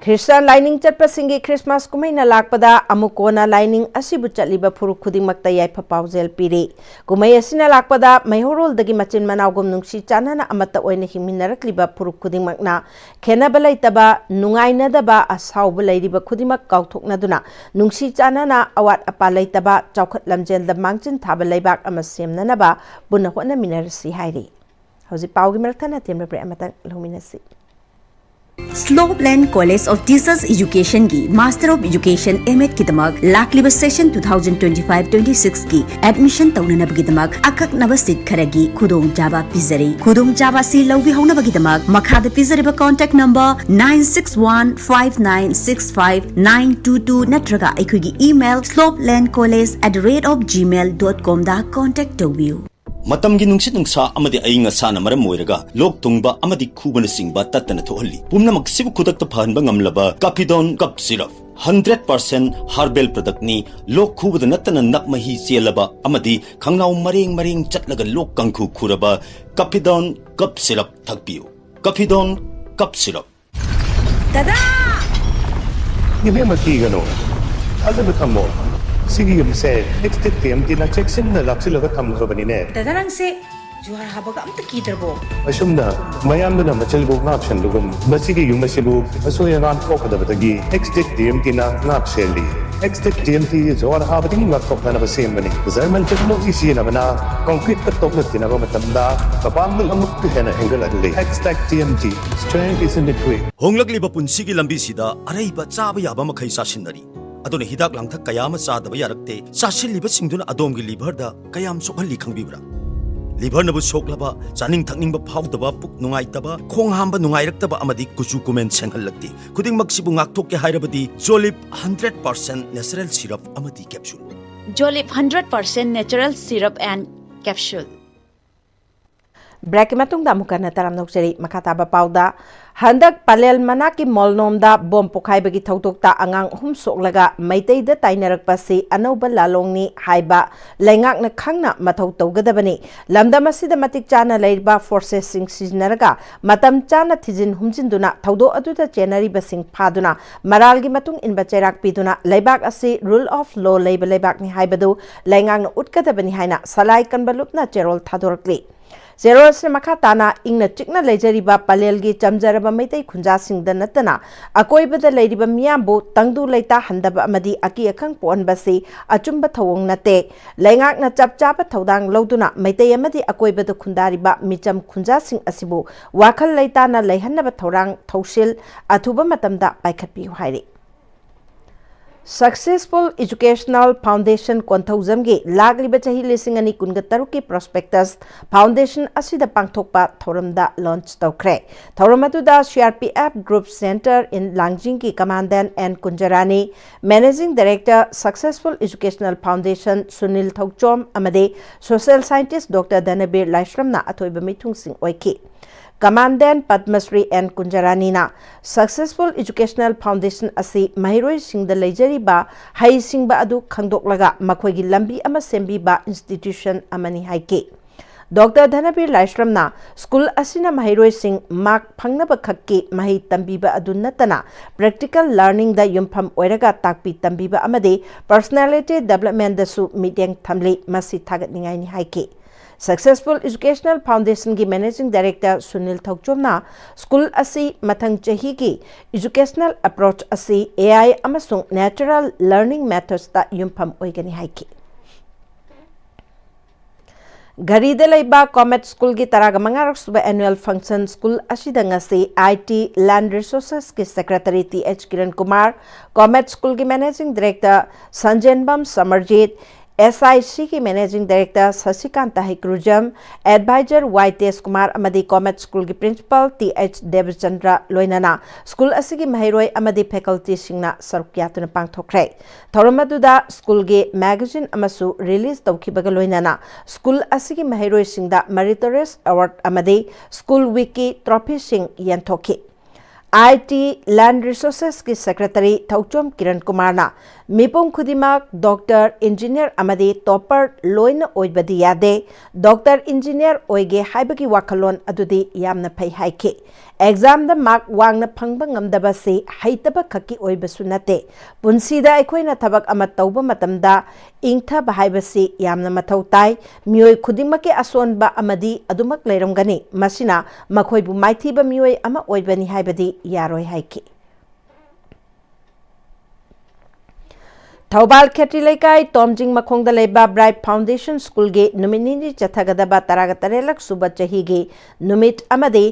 Christian lining chatpasingi Christmas kumai na lakpada amukona lining asibu chatliba puru khuding makta yai papauzel piri. Kumai asina lakpada maihorol dagi machin manawgum nungsi chanana amata oina himinarakliba puru khuding makna khena balai taba nungai na daba asaw balai riba khuding mak kauthok na duna nungsi chanana awat apalai taba chawkhat lamjel da mangchin thaba laibak amasem na naba bunna hona minarsi hairi. Hauji paugi merthana temra pre amata luminasi. Slopeland College of Teachers Education की Master of Education M.Ed की दमाग लाखलिबा session 2025-26 की admission तौननब की दमाग अकक नवसित खरगी खुदोंग जाबा पिजरी खुदोंग जाबा सी लौवी होनब की दमाग मखाद पिजरीबा कांटेक्ट नंबर 9615965922 नत्रगा एखुगी ईमेल slopelandcollege@gmail.com दा कांटेक्ट तौबियु मतमगी नुंगसित नुंगसा अमदि अयिंग असाना मरम मोइरगा लोक तुंगबा अमदि खुबन सिंगबा तत्तना थोहल्ली पुमनमक सिबु खुदक्ता फहनबा ngamlaba Capidon Cup Syrup 100% herbal product ni lok khubada natana nakmahi chelaba amadi khangnaw maring chatlaga lok kangkhu khuraba Capidon Cup Syrup thakpiu Capidon Cup Syrup Dada Gibe makigano Azabat amo Sige yung say, next time din na check-in na laksilaga tamko ba ni ne? Dadarang se, juhar habaga amta kitarbo. Asum na, mayam na machalbo ngapshan lugum. Basige yung masibu, aso yung ang koka da batagi. Next time din na ngapsheli. Next time din juhar habaga yung ngapkok na nabasim ba ni? Zarman technology siya na na concrete katok na tinago matamda. Kapamil ang muktihan na hinggal adli. Next TMT, strength is in the quick. Honglagli ba punsigi lambi sida, aray ba tsaba yaba makhay sasinari. Adone hidak lang thak kayama sadaba yarakte sasil liba singduna adom gi liver da kayam sokhalli khangbibra liver na bu soklaba chaning thakning ba phawdaba puk nungai taba khong hamba nungai raktaba amadi kuchu kumen senghal lagti khuding maksibu ngakthok ke hairabadi Jolip 100% natural syrup amadi capsule Jolip 100% natural syrup and capsule Break matung da mukana taram nokjeri makata ba pauda handak palel manaki molnom da bom pokhai bagi thautok ta angang hum soklaga maitei da tainarak pasi anoba lalongni haiba lengak na khangna mathau tawgadabani lamdam asida matik chana leiba forces sing siznaraga matam chana thijin humjinduna thaudo aduda chenari basing phaduna maralgi matung inba cherak piduna leibak asi rule of law leiba leibak ni haibadu lengak na utkadabani haina salai kanbalupna cherol thadorakli Zero se makatana ingna chikna lejariba palelgi chamjaraba maitai khunja singda natana akoibada leiriba miyambu tangdu leita handaba amadi aki akhang ponbasi achumba thawong nate lengak na chapchapa thodang loduna maitai amadi akoibada khundariba micham khunja sing asibu wakhal leita na leihanaba thorang thausil athuba matamda paikhatpi hairi Successful Educational Foundation Konthaujamgi lagliba chahi lisingani kunga prospectus foundation asida pangthokpa thoramda launch tawkhre thoramatuda CRPF Group Center in Langjingki Commandant and Kunjarani Managing Director Successful Educational Foundation Sunil Thokchom amade Social Scientist Dr. Dhanabir Laishramna athoiba mithung sing oiki Commandant Padmasri and Kunjarani na Successful Educational Foundation asi mahiroi singda leijariba hai singba adu khangdoklaga makhoigi lambi ama sembiba institution amani haike Dr. Dhanabir Laishramna school asina mahiroi sing mark phangnaba khakki mahi tambiba adu natana practical learning da yumpham oiraga takpi tambiba amade personality development da su meeting thamli masi thagatningai ni haike Successful Educational Foundation ki Managing Director Sunil Thokchomna school asi mathang chahi ki educational approach asi AI amasung natural learning methods ta yumpham oigani haiki Garida laiba Comet School ki taraga mangarak suba annual function school asida ngasi IT Land Resources ki Secretary TH Kiran Kumar Comet School ki Managing Director Sanjanbam Samarjit SIC की managing director Shashikanta Hikrujam adviser Y Tej Kumar अमदी Comet school की principal TH Devchandra लोइनना school असिगी महिरोय अमदी faculty सिंगना सरुक यातुना पांगथोखरे थौरम अदुदा स्कूल के मैगजीन अमसु रिलीज तौखिबगा लोइनना स्कूल असिगी महिरोय सिंगदा मेरिटोरियस अवार्ड अमदी स्कूल वीक की ट्रॉफी सिंग यंथोखी IT लैंड रिसोर्सेस की सेक्रेटरी थौचोम किरण कुमार ना मिपुम खुदिमाक डॉक्टर इंजीनियर अमदी टॉपर लोइन ओइबदी यादे डॉक्टर इंजीनियर ओइगे हाइबगी वाखलोन अदुदी यामना फै हाइखे एग्जाम द मार्क वांगना फंगबा ngamdabase haitaba khaki oibasu nate punsida aikoina thabak ama tauba matamda ingtha bahaibasi yamna mathau tai mioi khudimake asonba amadi adumak leiramgani masina makhoibu maithiba mioi ama oibani haibadi yaroi haiki Thoubal Khetri Leikai तोमजिंग मखोंगदा लेबा Bright Foundation school गे नुमिनिनी चथगदबा तरागा तरेलक सुबा चहीगे नुमित अमदे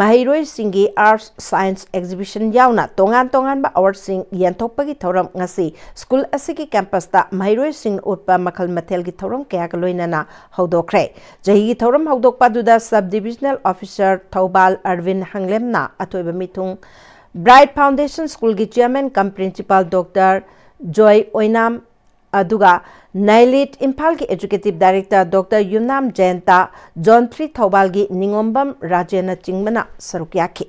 महिरोय सिंगी आर्ट्स साइंस एग्जिबिशन यावना तोंगान तोंगान बा अवार्ड सिंग यंथोपगी थौरम ngasi स्कूल असिगी कैंपस ता महिरोय सिंग उत्पा मखल मथेल की थौरम कया गलोइनाना हौदोखरे जहीगी थौरम हौदोकपा दुदा sub divisional officer Thoubal Arvind हंगलेमना अथोइबा मिथुंग ब्राइट फाउंडेशन स्कूल की chairman cum principal doctor Joy Oinam अदुगा नाइलिट इम्फाल की executive director doctor Yumnam Jayanta zone 3 Thoubal की निंगोम्बम राजेना चिंगमना सरुक याखी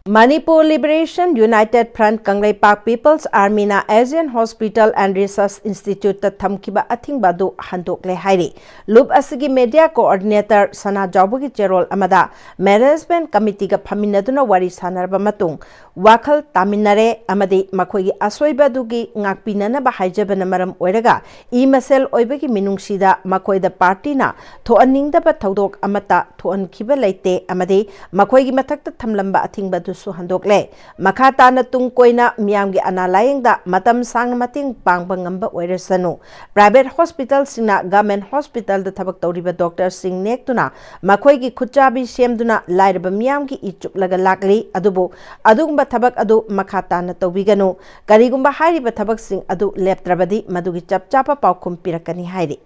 Manipur Liberation United Front Kangleipak People's Army na Asian Hospital and Research Institute ta thamkiba athingba du handokle hairi lub asigi media coordinator Sana Jawbugi Cherol amada management committee ga phaminaduna wari sanarba matung wakhal taminare amadi makhoigi asoiba dugi ngakpinana ba haijabana maram oiraga e masel oibagi minungsida makhoida party na thoaningda ba thodok amata thoankhiba leite amadi makhoigi mathakta thamlamba athingba du su handokle makhata na tung koina miyamgi analayengda matam sang mating pangba ngamba oirasanu private hospital sina government hospital da thabak tawriba doctor sing nektuna makhoi gi khuchabi semduna lairba miyamgi ichup laga lakli adubu adugumba thabak adu makhata na tawbiganu karigumba hairiba thabak sing adu leptrabadi madugi chapchapa paukhum pirakani hairi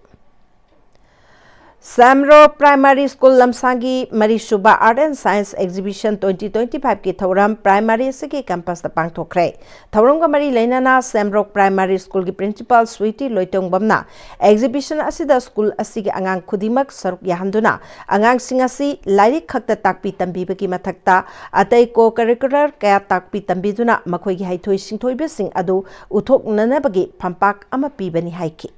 Samro Primary School Lamsangi Marisuba Art and Science Exhibition 2025 की थौरम primary से के campus ता पांगथोखरे थौरम का मरी लेनाना Samro Primary School की principal Sweety लोइटोंगबमना exhibition असिदा school असिगे अंगांग खुदिमक सरुक याहंदुना अंगांग सिंग असि lyric खक्ता ताकपी तंबीबगी मथक्ता अतै को करिकुलर कया ताकपी तंबीदुना मखोइगी हाइथोइ सिंथोइबे सिंग अदु उथोकननबगी फंपाक अमा पीबनी हाइकी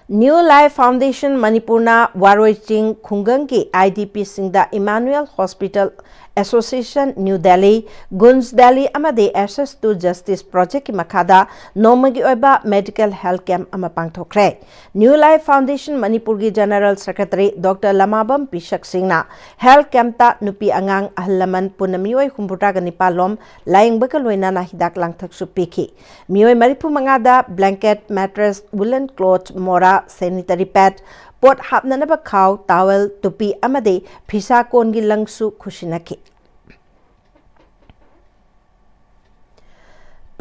New Life Foundation Manipurna Waroi Ching Khungang ki IDP Singda Emmanuel Hospital Association New Delhi Guns Delhi amade Access to Justice Project ki makhada nomagi oiba medical health camp ama pangthokre New Life Foundation Manipur gi General Secretary Dr. Lamabam Pishak Singna health camp ta nupi angang ahlaman punamioi humbuta ga nipalom laing baka loina na hidak langthak su piki mioi maripu mangada blanket mattress woolen cloth mora sanitary pad pot hapnanaba khaw towel tupi amade phisa kongi langsu khusinaki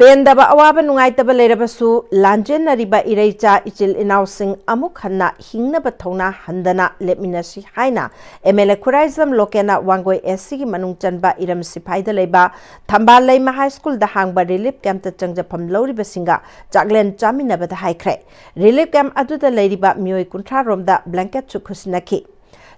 पेंदबा अवाबा नुंगाइतबा लेरबसु लांजेनरिबा इरेचा इचिल इनाउसिंग अमुक हन्ना हिंगनबा थौना हंदना लेमिनसी हाइना MLA खुराइजम लोकेना वांगोय SC की मनुंग चनबा इरम सिफाइदा लेबा थंबाल lemma high school दा हांगबा relief camp ता चंगजफम लौरिबा सिंगा चागलेन चामिनबा दा हाइख्रे relief camp अदुदा लेरिबा मियोय कुंठा रोमदा blanket चु खुसिनकी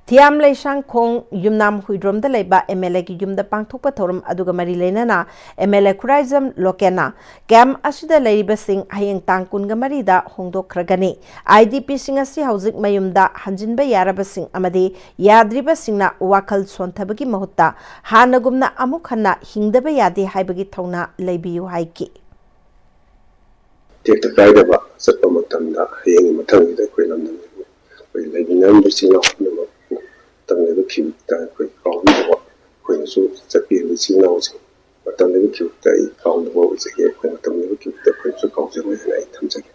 Thiyam लेशांग खोंग Yumnam हुइड्रोम the लेबा MLA की युमदा पांगथोकपा थौरम अदुगा मरी लेनाना एमएलए खुराइजम लोकेना कैम असिदा लेरिबा सिंग हयेंग तांग कुनगा मरीदा होंगदोखरगनी आईडीपी सिंग असि हौजिक मयुमदा हंजिनबा यारबा सिंग अमदि याद्रिबा सिंगना वाखल सोंथबगी महुत्ता हानगुमना अमुक हन्ना हिंगदबा यादे हाइबगी थौना लेबियु हाइकी टेक्टा कायदबा सत्पा मतमदा हयेंग मथंगदा कोइ लमनम कोइ लेबिनम बिसिंगा हनम तंगले खिउता कोइ काउंदबा कोइ सु चपिन सिनाउसि तंगले खिउता इ काउंदबा उजगे कोइ तंगले खिउता कोइ सु काउजम हैनाइ थमजगे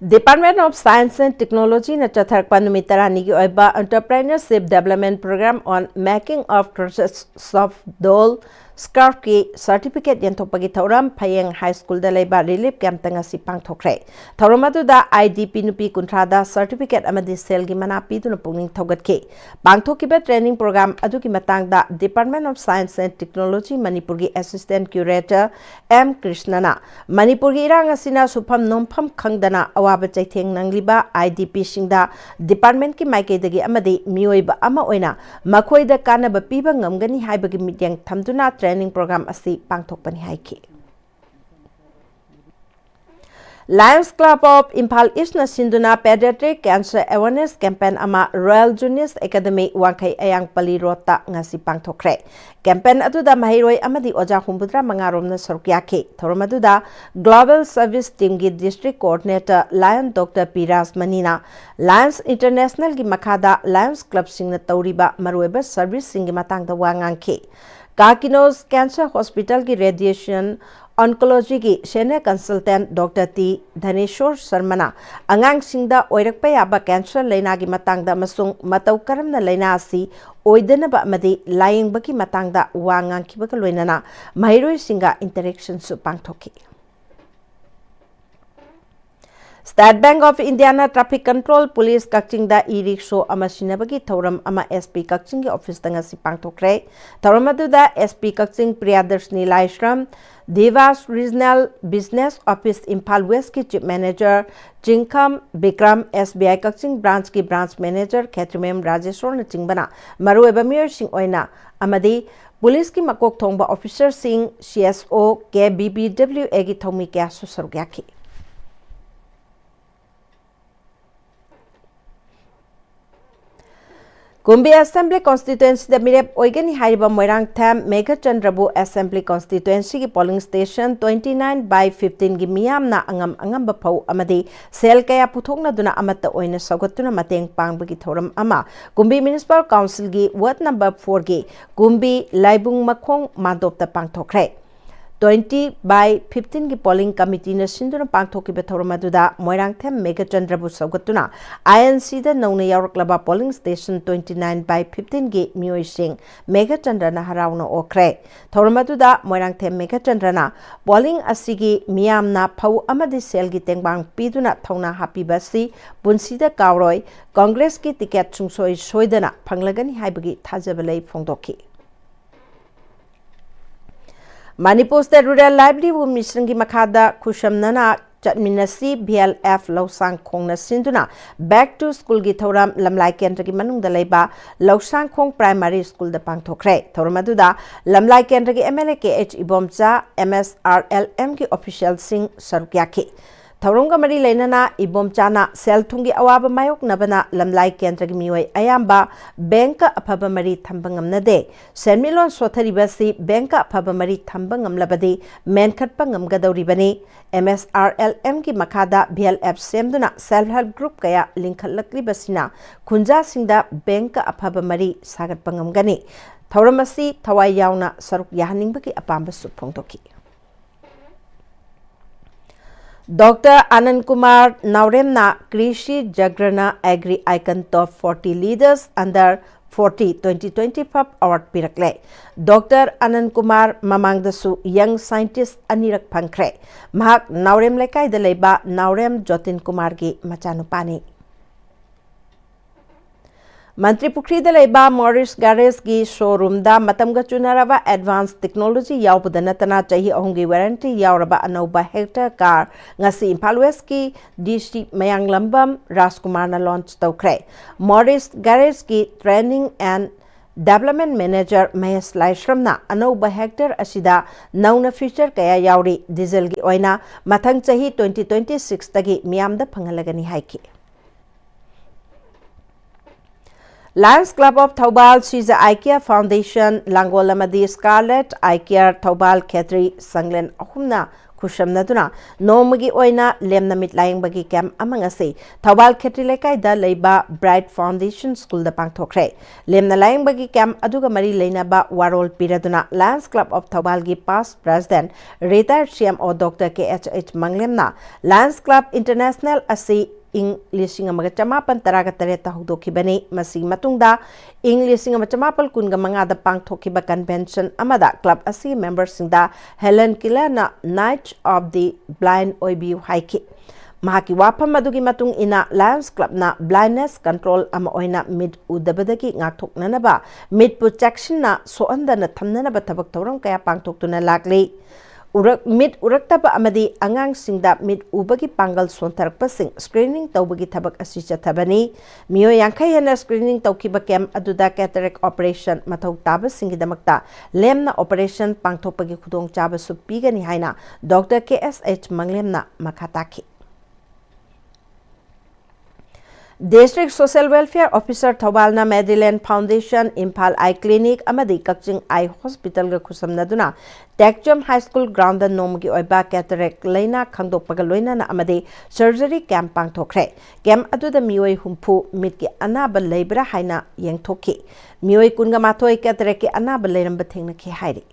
Department of Science and Technology na chatharakpa numit 12 oiba Entrepreneurship Development Program on Making of Crochet Soft Doll Scarf ki certificate yantopagi thauram Phayeng High School da leiba relief camp tanga si pangthokre thauram adu da IDP nupi kuntra da certificate amadi sel gi mana pi duna pungning thogat ke pangthokiba training program adu ki matang da Department of Science and Technology Manipur gi Assistant Curator M Krishnana Manipur gi irang asina supham nompham khangdana awaba chaitheng nangliba IDP singda department ki maike dagi amadi mioiba ama oina makhoi da kanaba piba ngamgani haibagi mityang thamduna training program asi pangthokpani haiki Lions Club of Impal East na sinduna Pediatric Cancer Awareness Campaign ama Royal Juniors Academy Wangkai Ayang Pali Rota ngasi pangthokre campaign atuda mahiroi amadi oja humbudra mangarom na sorkyake thorom aduda Global Service Team gi District Coordinator Lion Dr. Piras Manina Lions International gi makada Lions Club sing na tauriba marueba service sing gi matang da wangangke Kakinos Cancer Hospital ki Radiation Oncology ki Senior Consultant Dr. T. Dhaneshwar Sharmana Angang Singda Oirakpa Yaba Cancer Laina ki Matangda Masung Matau Karamna Laina Asi Oidana Ba Madi Lying Baki Matangda Wangang Kibaka Loinana Mahiroi Singa Interaction Su Pangthoki State Bank of Indiana Traffic Control Police Kakching da e-rickshaw ama sinabagi thauram ama SP Kakching gi office tanga si pangthokre thauram adu da SP Kakching Priyadarshini Laishram Devas Regional Business Office Impal West ki Chief Manager Jingkham Bikram SBI Kakching Branch ki Branch Manager Khetrimem Rajeshwar na chingbana maru eba mayor sing oina amadi Police ki makok thongba officer sing CSO KBBWA gi thomi kya su sargyaki Kumbi Assembly Constituency the Mirep Oigani Hariba Moirang Tham Megha Chandrabu Assembly Constituency ki polling station 29/15 gi miyam na angam bapau amadi sel kaya puthokna duna amata oina sagatuna mateng pangbagi thoram ama Kumbi Municipal Council gi ward number 4 gi Kumbi Laibung Makhong Madopta pangthokre 20/15 ki polling committee na sinduna pangthoki bethorumaduda Moirang Tham Megha Chandrabu sagatuna INC da nauna yauraklaba polling station 29/15 gi mioi sing Megha Chandrana harauna okre thorumaduda Moirang Tham Megha Chandrana polling asigi miyamna phau amadi sel gi tengbang piduna thauna happy basi bunsida kauroi Congress ki ticket chungsoi soidana phanglagani haibagi thajabalai phongdoki Manipur State Rural Livelihood Mission ki makada Kushamnana Chatminasi BLF Lausang Khong na sinduna Back to School gi thoram lamlai kendra ki manung da leiba Lausang Khong Primary School da pangthokre thoram aduda lamlai kendra ki MLA KH Ibomcha MSRLM ki official sing sarukyaki Thaurunga mari leinana Ibomchana sel thungi awaba mayok nabana lamlai kendra gi mioi ayamba bank aphaba mari thambangam nade senmilon sothari basi bank aphaba mari thambangam labadi menkhatpa ngamgadori bani MSRLM ki makada BLF semduna self help group kaya linkhalakli basina khunja singda bank aphaba mari sagat pangam gani thauramasi thawai yauna saruk yahaningba ki apamba su phongtoki Dr. Anand Kumar Nauremna Krishi Jagrana Agri Icon Top 40 Leaders Under 40 2025 Award Pirakle. Dr. Anand Kumar Mamangdasu Young Scientist Anirak Pankre. Mahak Naurem Lekai Daleba Naurem Jotin Kumar Gi Machanupani. Mantri Pukri Daleba Morris Garage Gi Showroom da Matamga Chunaraba Advanced Technology Yaubuda Natana Chahi Ahungi Warranty Yauraba Anoba Hector Car Ngasi Impal West Ki DC Mayang Lambam Raskumar na launch Taukre. Morris Garage Gi Training and Development Manager Mahesh Laishram na Anoba Hector Asida Nauna Feature Kaya Yauri Diesel Gi Oina Matang Chahi 2026 Tagi Miyamda Pangalagani Haiki. Lions Club of Thaubal Sriza IKEA Foundation Langolamadi Scarlett IKEA Thaubal Khetri Sanglen Ahumna खुशमनदुना नोमगी ओइना लेमना मिटलायंबगी camp अमंगसे थौबाल खेत्री लेकाइदा लेबा Bright Foundation school दा पांगथोखरे Lemna लायंबगी camp अदुगा मरी लेनाबा वारोल पिरदुना लायंस क्लब ऑफ थौबाल गी past president retired CMO doctor KH मंगलेमना लायंस क्लब इंटरनेशनल असी ing lising amaga chamapan taraga tareta hudokibani masi matungda ing lising amaga chamapal kunga mangada pangthokiba convention amada club asi members singda Helen Kilana Night of the Blind oibiu haiki mahaki wapam adugi matung ina Lions Club na blindness control ama oina mid udabadagi ngakthoknanaba mid protection na soanda na thamnanaba thabak tawram kaya pangthoktuna lakli mid urakta amadi angang singda mid ubagi pangal sontarpasing screening tawbagi thabak asi chathabani miyo yankai hena screening tawkiba kem aduda cataract operation mathau taba singidamakta lemna operation pangthopagi khudong chaba supigani haina Dr. KSH Manglemna makhataki District Social Welfare Officer Thobalna Madeline Foundation Impal Eye Clinic Amadi Kakching Eye Hospital ga khusamnaduna Techjum High School ground da nomgi oiba cataract leina khangdokpaga loina na amadi surgery camp pangthokre camp aduda mioi humpu mitki anaba leibra haina yengthoki mioi kunga mathoi cataract ki anaba leiramba thengna ki hairi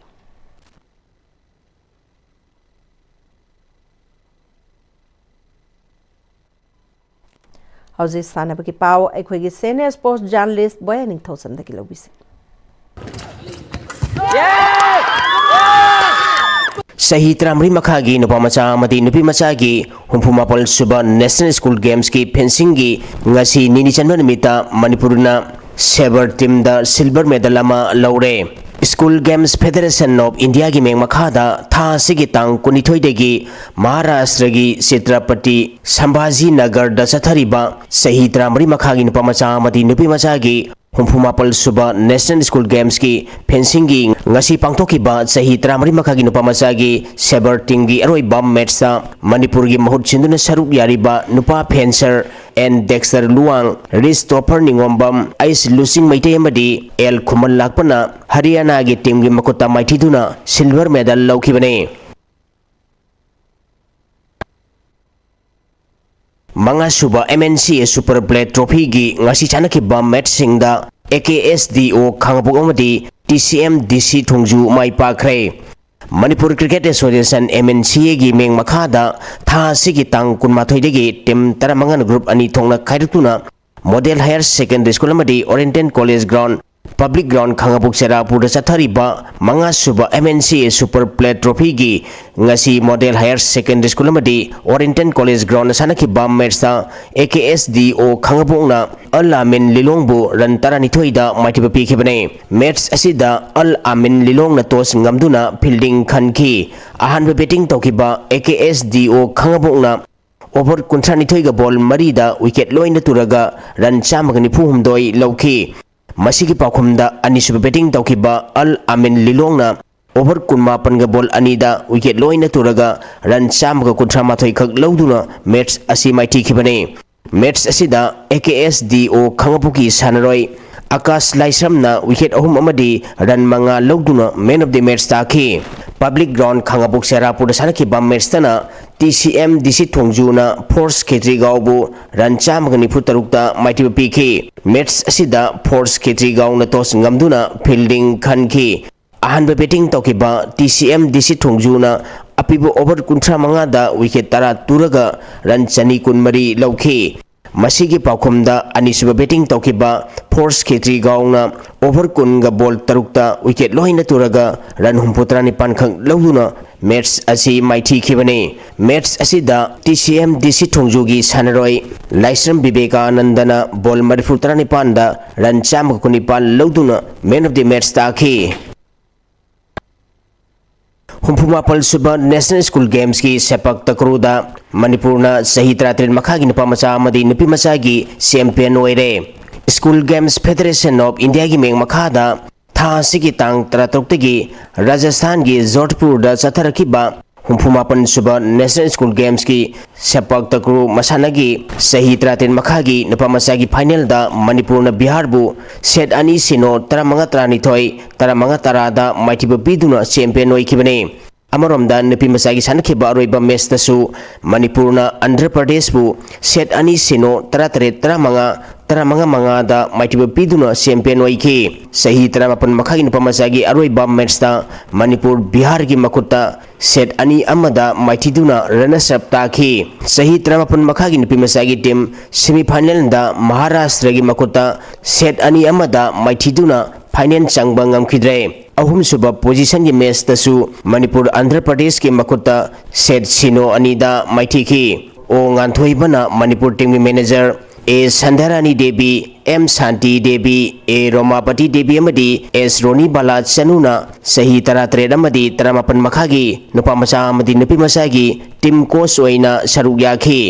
Houses Sanabaki Pau, a senior sports journalist, Boyaning Thousand the Kilobisi. Sahi Tramri Makagi, Nopamacha, Madi Nupi Machagi, Humpumapal Suba National School Games ki Pensingi, Ngasi Nini Chanmanimita, Manipurna, Saber Team the Silver Medalama Laure. School Games Federation of India gi meng makhada tha sigi tang kunithoi degi Maharashtra gi Chitrapati Sambhaji Nagar da chathariba sahi tramri makhagi nupamacha madi nupi macha gi humphumapal suba National School Games ki fencing gi ngasi pangthokiba sahi tramri makhagi nupamacha gi saber team gi aroiba match sa Manipur gi mahut chinduna saruk yariba nupa fencer and Dexter Luang, Riz Topper Ningombam, Ice Losing Maite Madi, El Kumal Lakpana, Haryana gi team gi Makuta Maitiduna, silver medal Laukibane. Manga Suba MNC Super Plate Trophy gi ngasi chanakiba match singda AKSDO Khangapugomadi TCM DC Thongju Mai Pakre. Manipur Cricket Association MNCA gi meng makhada tha sigi tang kunmathoi degi team taramangan group ani thongna khairutuna Model Higher Secondary School amadi Oriental College Ground Public Ground Khangapuk Serapur da chathariba manga suba MNCA Super Plate Trophy gi ngasi Model Higher Secondary School amadi Oriental College Ground sanakhiba match sa AKSDO Khangapukna Al Amin Lilongbu ran taranithoi da maitiba pikhibane match asida Al Amin Lilong na tos ngamduna fielding khanki ahanba batting tokiba AKSDO Khangapukna over kuntranithoi ga ball marida wicket loina turaga ran chamagani phuhumdoi lauki Masigi Pakumda Anisuba betting Taukiba Al Amin Lilongna over Kunmapan ga ball anida wicket loina turaga ran Samaga Kuntramathoi Kak Lauduna match Asi Maiti Kibane match Asida AKSDO Kangapuki Sanaroi Akas Laisramna wicket Ohum Amadi ran Manga Lauduna man of the match Taki Public Ground Kangapuk Serapur Sanaki Bam Merstana TCM DC Thongjuna Force Ketri Gaubu Ranchamagani Putarukta Mighty PK Mets Asida Force Ketri Gauna Tos Ngamduna Fielding Kanki Ahanba betting Tokiba TCM DC Thongjuna Apibu over Kuntra Mangada Wicket Tara Turaga Ranchani Kunmari Lauki Masigi Pakumda Anisuba betting Tokiba Force Ketri Gauna over Kunga ball Tarukta wicket Loina Turaga Ran Humputrani Pankang Launa match Asi Mighty Kibane match Asida TCM DC Thongjugi Sanaroi Laisram Bibeka Nandana ball Marifutrani Panda Ran Chamakunipan Lauduna man of the match Taki Humpumapal Suba National School Games ki Sepak Takruda Manipurna Sahitra Trin Makhagi Nupamacha Madi Nupi Masagi champion oire School Games Federation of India gi meng makhada tha sigi tang taratukgi Rajasthan gi Jodhpur da chatharakiba humpumapan suba National School Games ki Sepak Takru masanagi Sahitra Trin Makhagi Nupamasagi final da Manipurna Bihar bu set ani sino taramanga trani thoi taramanga tarada maitiba biduna champion oikibane अमरोमदा नुपी मचागी सानखिबा अरोइबा match तसु मणिपुरना आंध्र प्रदेश बु set अनि सिनो 13-35 दा माइटिबा पिदुना चैंपियन ओइखि सही 13 मखागी नुपा मचागी अरोइबा मैच ता मणिपुर बिहार की मकुता सेट अनि अमदा माइटिदुना रनर्स अप ताखि सही 13 मखागी नुपी मचागी टीम सेमीफाइनल दा महाराष्ट्र की मकुता सेट अनि अमदा माइटिदुना final चंगबा ngamkhidre ahum suba position gi match tasu manipur andhra pradesh ke makuta set sino anida maithiki o nganthoi bana manipur team gi manager A Sandharani Devi, M Santi Devi, A Romapati Devi amadi S Roni Bala Chanuna sahi 13 amadi 18 makhagi nupa macha amadi nupi masagi team coach oina saruk yakhi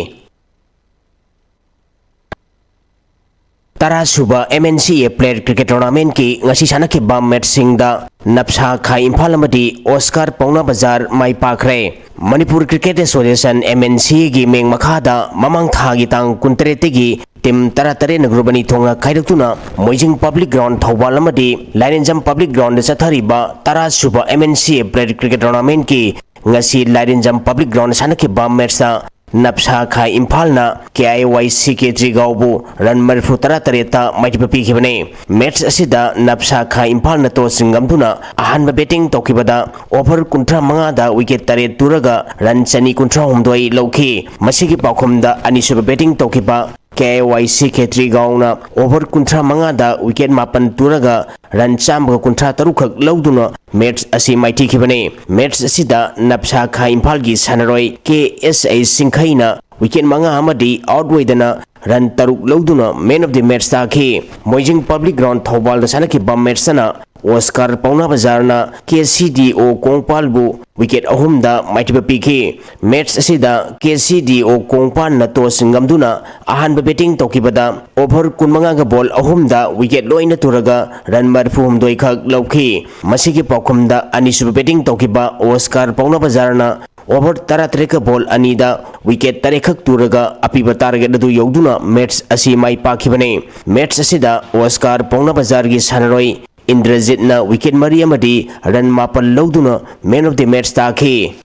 Tara Suba MNCA Player Cricket Tournament ki ngasi sanakhiba match singda Napsa Khai Imphal amadi Oscar Pauna Bazar mai pakre Manipur Cricket Association MNCA gi meng makhada mamang tha gi tang 13 gi team 13 na grubani thonga khaidaktuna Moijing Public Ground Thawbal amadi Lairenjam Public Ground da chathariba Tara Suba MNCA Player Cricket Tournament ki ngasi Lairenjam Public Ground sanakhiba match sa Napsa Khai Imphal na KIYC ke Trigaubu run marfu 13 maitipa pikibane match asida Napsa Khai Imphal na to singamduna ahanba batting tokibada over 35 da wicket 3 turaga run chani 39 lawki masigi paukhumda anisuba batting tokiba KYC Ketri Gauna over 35 da wicket mapan turaga run chamba 53 khak lawduna match asi maiti khibane match asida Napsa Khai Imphal gi sanaroi KSA Singkhaina wicket manga amadi outwaydana run taruk lawduna man of the match ta khi Moijing Public Ground Thawbal da sanaki bam match sana Oscar Pauna Bazar na KCDO Kongpal bu wicket ahum da maitiba pikhi match asida KCDO Kongpal na to singamduna ahan batting tokibada over 15 ga ball ahum da wicket loina turaga run marfu humdoi khak lawki masigi paukhum da anisuba batting tokiba Oscar Pauna Bazar na over 13 ka ball anida wicket 3 khak turaga apiba target adu yogduna match asi mai pakhibane match asida Oscar Pauna Bazar gi sanaroi Indrajit na wicket mari amadi run mapal lawduna man of the match takhi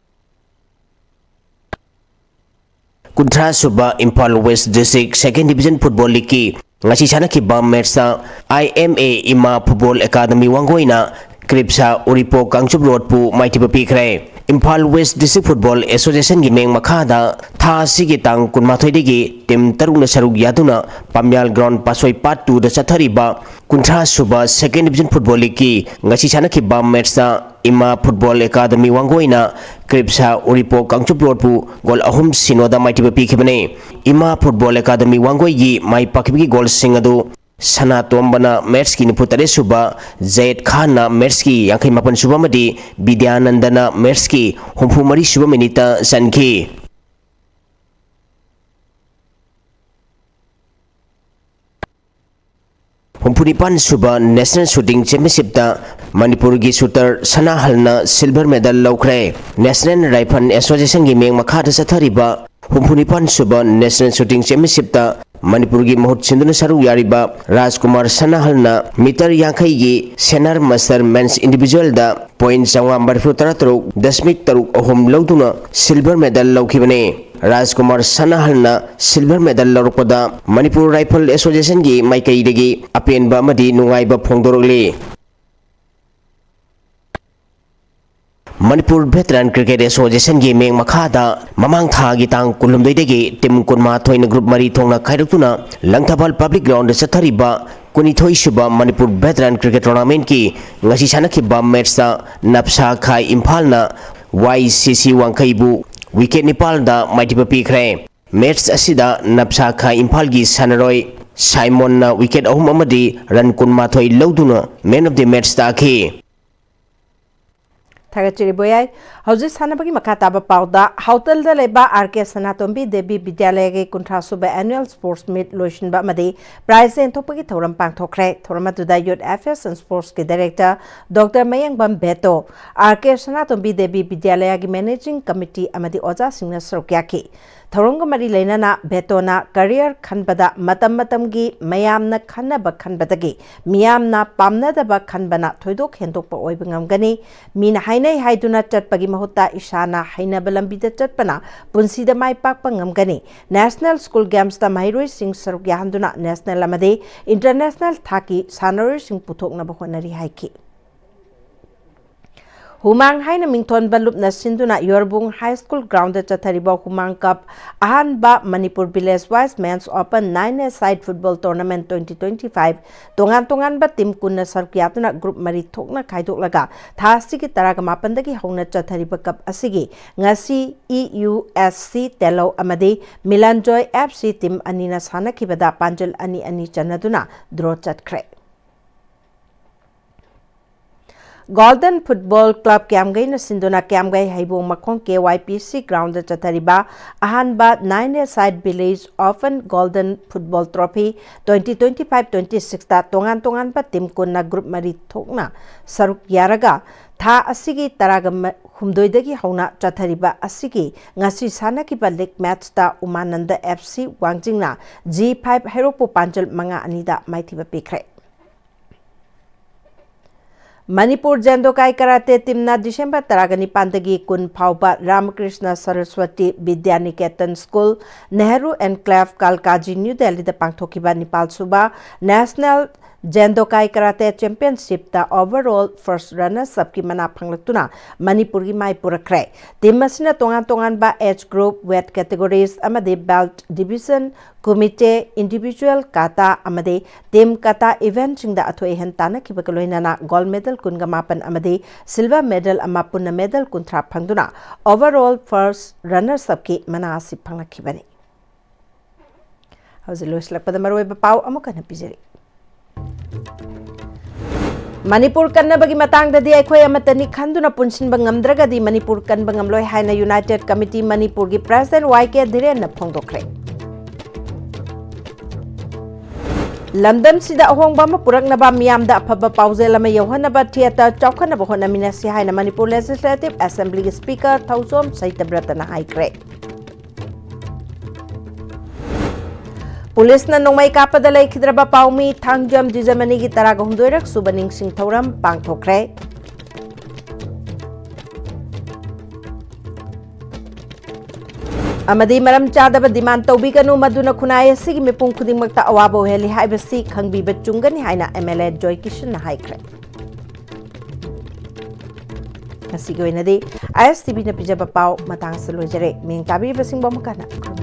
Kuntra Suba Impal West District Second Division Football League ki ngasi sanakhiba match sa IMA Ima Football Academy Wangoina Kripsa Uripo Kangchup Road pu maitiba pikre Impal West District Football Association gi meng makhada tha sigi tang 12 digi team taruna saruk yaduna Pamyal Ground Pasoi Part 2 da chathariba Kuntra Suba Second Division Football League ki ngasi sanakhiba match sa Ima Football Academy Wangoina Kripsa Uripo Kangchup Road pu gol ahum sinoda maitiba pikhibane Ima Football Academy Wangoi gi mai pakhibi gol singadu Sana Tombana match ki niputare suba Zaid Khan na match ki yankai mapan suba madi Bidyanandana match ki humpu mari suba minita sanki Humpunipan suba National Shooting Championship ta Manipur gi shooter Sana Halna silver medal laukre National Rifle Association gi meng makhada sathariba Humpunipan suba National Shooting Championship ta Manipur gi mahut sinduna saru yariba Rajkumar Sanahalna meter yankai gi senior master men's individual da point sawa marfu 13.3 ohum lawduna silver medal lawkhibane Rajkumar Sanahalna silver medal lawrukpada Manipur Rifle Association gi maikai degi apenba amadi nungaiba phongdorogli Manipur Veteran Cricket Association gi meng makhada mamang tha gi tang kulumdoi degi team kunma thoina group mari thongna khairuktuna Langthabal Public Ground chathariba kunithoi suba Manipur Veteran Cricket Tournament ki ngasi sanakhiba match ta Napsa Khai Imphal na YCC Wangkai bu wicket nipal da maitiba pikre match asida Napsa Khai Imphal gi sanaroi Simon na wicket ahum amadi run kunma thoi lawduna man of the match ta khi Thagachiri boyai hauji sanabagi makataba pauda hotel da leba RK Sanatombi Devi Vidyalaya ge Kuntra Suba annual sports meet lotion ba madi prize entopagi thoram pangthokre thoramatuda youth affairs and sports ke director Dr Mayang Bam Beto RK Sanatombi Devi Vidyalaya ge managing committee amadi oja singna srokyaki थौरंग मरी लेना बेतोना career खनबदा मतम मतमगी मयामना खनबा खनबदगी मियामना पामनदबा खनबना थोइदोक हेंदोकपा ओइबा ngamgani मीना हाइनै हाइदुना चटपगी महुत्ता इशाना हाइनबा लंबीदा चटपना पुंसीदा माइ पाकपा ngamgani नेशनल स्कूल गेम्स ता माहिरोइ सिंह सरुक याहंदुना नेशनल अमदे इंटरनेशनल थाकी सानरोइ सिंह पुथोकनबा होनरी हाइकी हुमांग हाइना मिंथोन बलुपना सिंधुना योरबुंग हाई स्कूल ग्राउंड चथरिबा हुमांग कप अहानबा Manipur village wise men's open 9 side football tournament 2025 तोंगान तोंगान बा टीम कुन्ना सरकियातुना ग्रुप मरी थोकना खाइदोकलगा थासिगी तरागा मापनदगी हौना चथरिबा कप असिगी ngasi EUSC तेलो अमदे मिलानजॉय FC टीम अनिना सानखिबदा पांजल अनि अनि चनदुना ड्रॉ चटख्रे गोल्डन फुटबॉल क्लब कैमगई सिंधुना कैमगई हाइबोंग मखोंग KYPC ग्राउंड चथरिबा अहानबा 9 side village open golden football trophy 2025-26 ता तोंगान तोंगान बा टीम कोना ग्रुप मरी थोकना सरुक यारगा था असिगी तरागा हुमदोइदगी हौना चथरिबा असिगी ngasi सानकिबा लीग मैच ता उमानंद FC वांगजिंगना G5 हेरोपो पांजल मंगा अनिदा माइथिबा पिखरे मणिपुर जेंदोकाई कराटे टीमना दिसंबर 19 कुन फाउबा Ramakrishna Saraswati Vidyaniketan school Nehru enclave Kalkaji New Delhi दा पांगथोकिबा निपाल सुबा नेशनल जेंदोकाई कराटे चैंपियनशिप दा ओवरऑल फर्स्ट रनर्स अप की मना फंगलतुना मणिपुर की माई पुरखरे टीम मसिना तोंगान तोंगान बा एज ग्रुप वेट कैटेगरीज अमदे belt division kumite individual kata अमदे टीम काता इवेंट सिंगदा अथोय हन ताना किबक लोइनाना गोल्ड मेडल कुनगा मापन अमदे सिल्वर मेडल अमा पुन्ना मेडल कुंथ्रा फंगदुना ओवरऑल फर्स्ट रनर्स अप की मना आसि फंगलखिबनी हौजे लोइसलकपदा मरोइबा पाउ अमुकन पिजरी मणिपुर कन्नबगी मतंगददी अखोय अमतनी खंदुना पुनसिनबा ngamdragadi मणिपुर कन्बा ngamloi हाइना यूनाइटेड कमिटी मणिपुर की प्रेसिडेंट YK धीरेन फोंदोखरे लंदन सिदा अहोंगबा म पुरकनबा मियामदा अफबा पाउजेल अमा यौहनबा थिएटर चौखनबा होनमिनसि हाइना मणिपुर लेजिस्लेटिव असेंबली की स्पीकर थौसोम सैतब्रतना हाइक्रे पुलिस नोंगमई कापदा लेखिद्रबा पाउमी थांगजम जिजमनी की तरागा हुंदोइरक सुबनिंग सिंह थौरम पांगथोखरे अमदी मरम चादब डिमांड तौबिगनु मदुना खुनाय सिगी मिपुंग खुदिंगमक्ता अवाबो हेली हाइबसी खंगबीबा चुंगनी हाइना MLA जॉय किशन हाइक्रे ISTV न पिजबा पाउ मतांग से लोजरे मिंग ताबी बसिंग बमकाना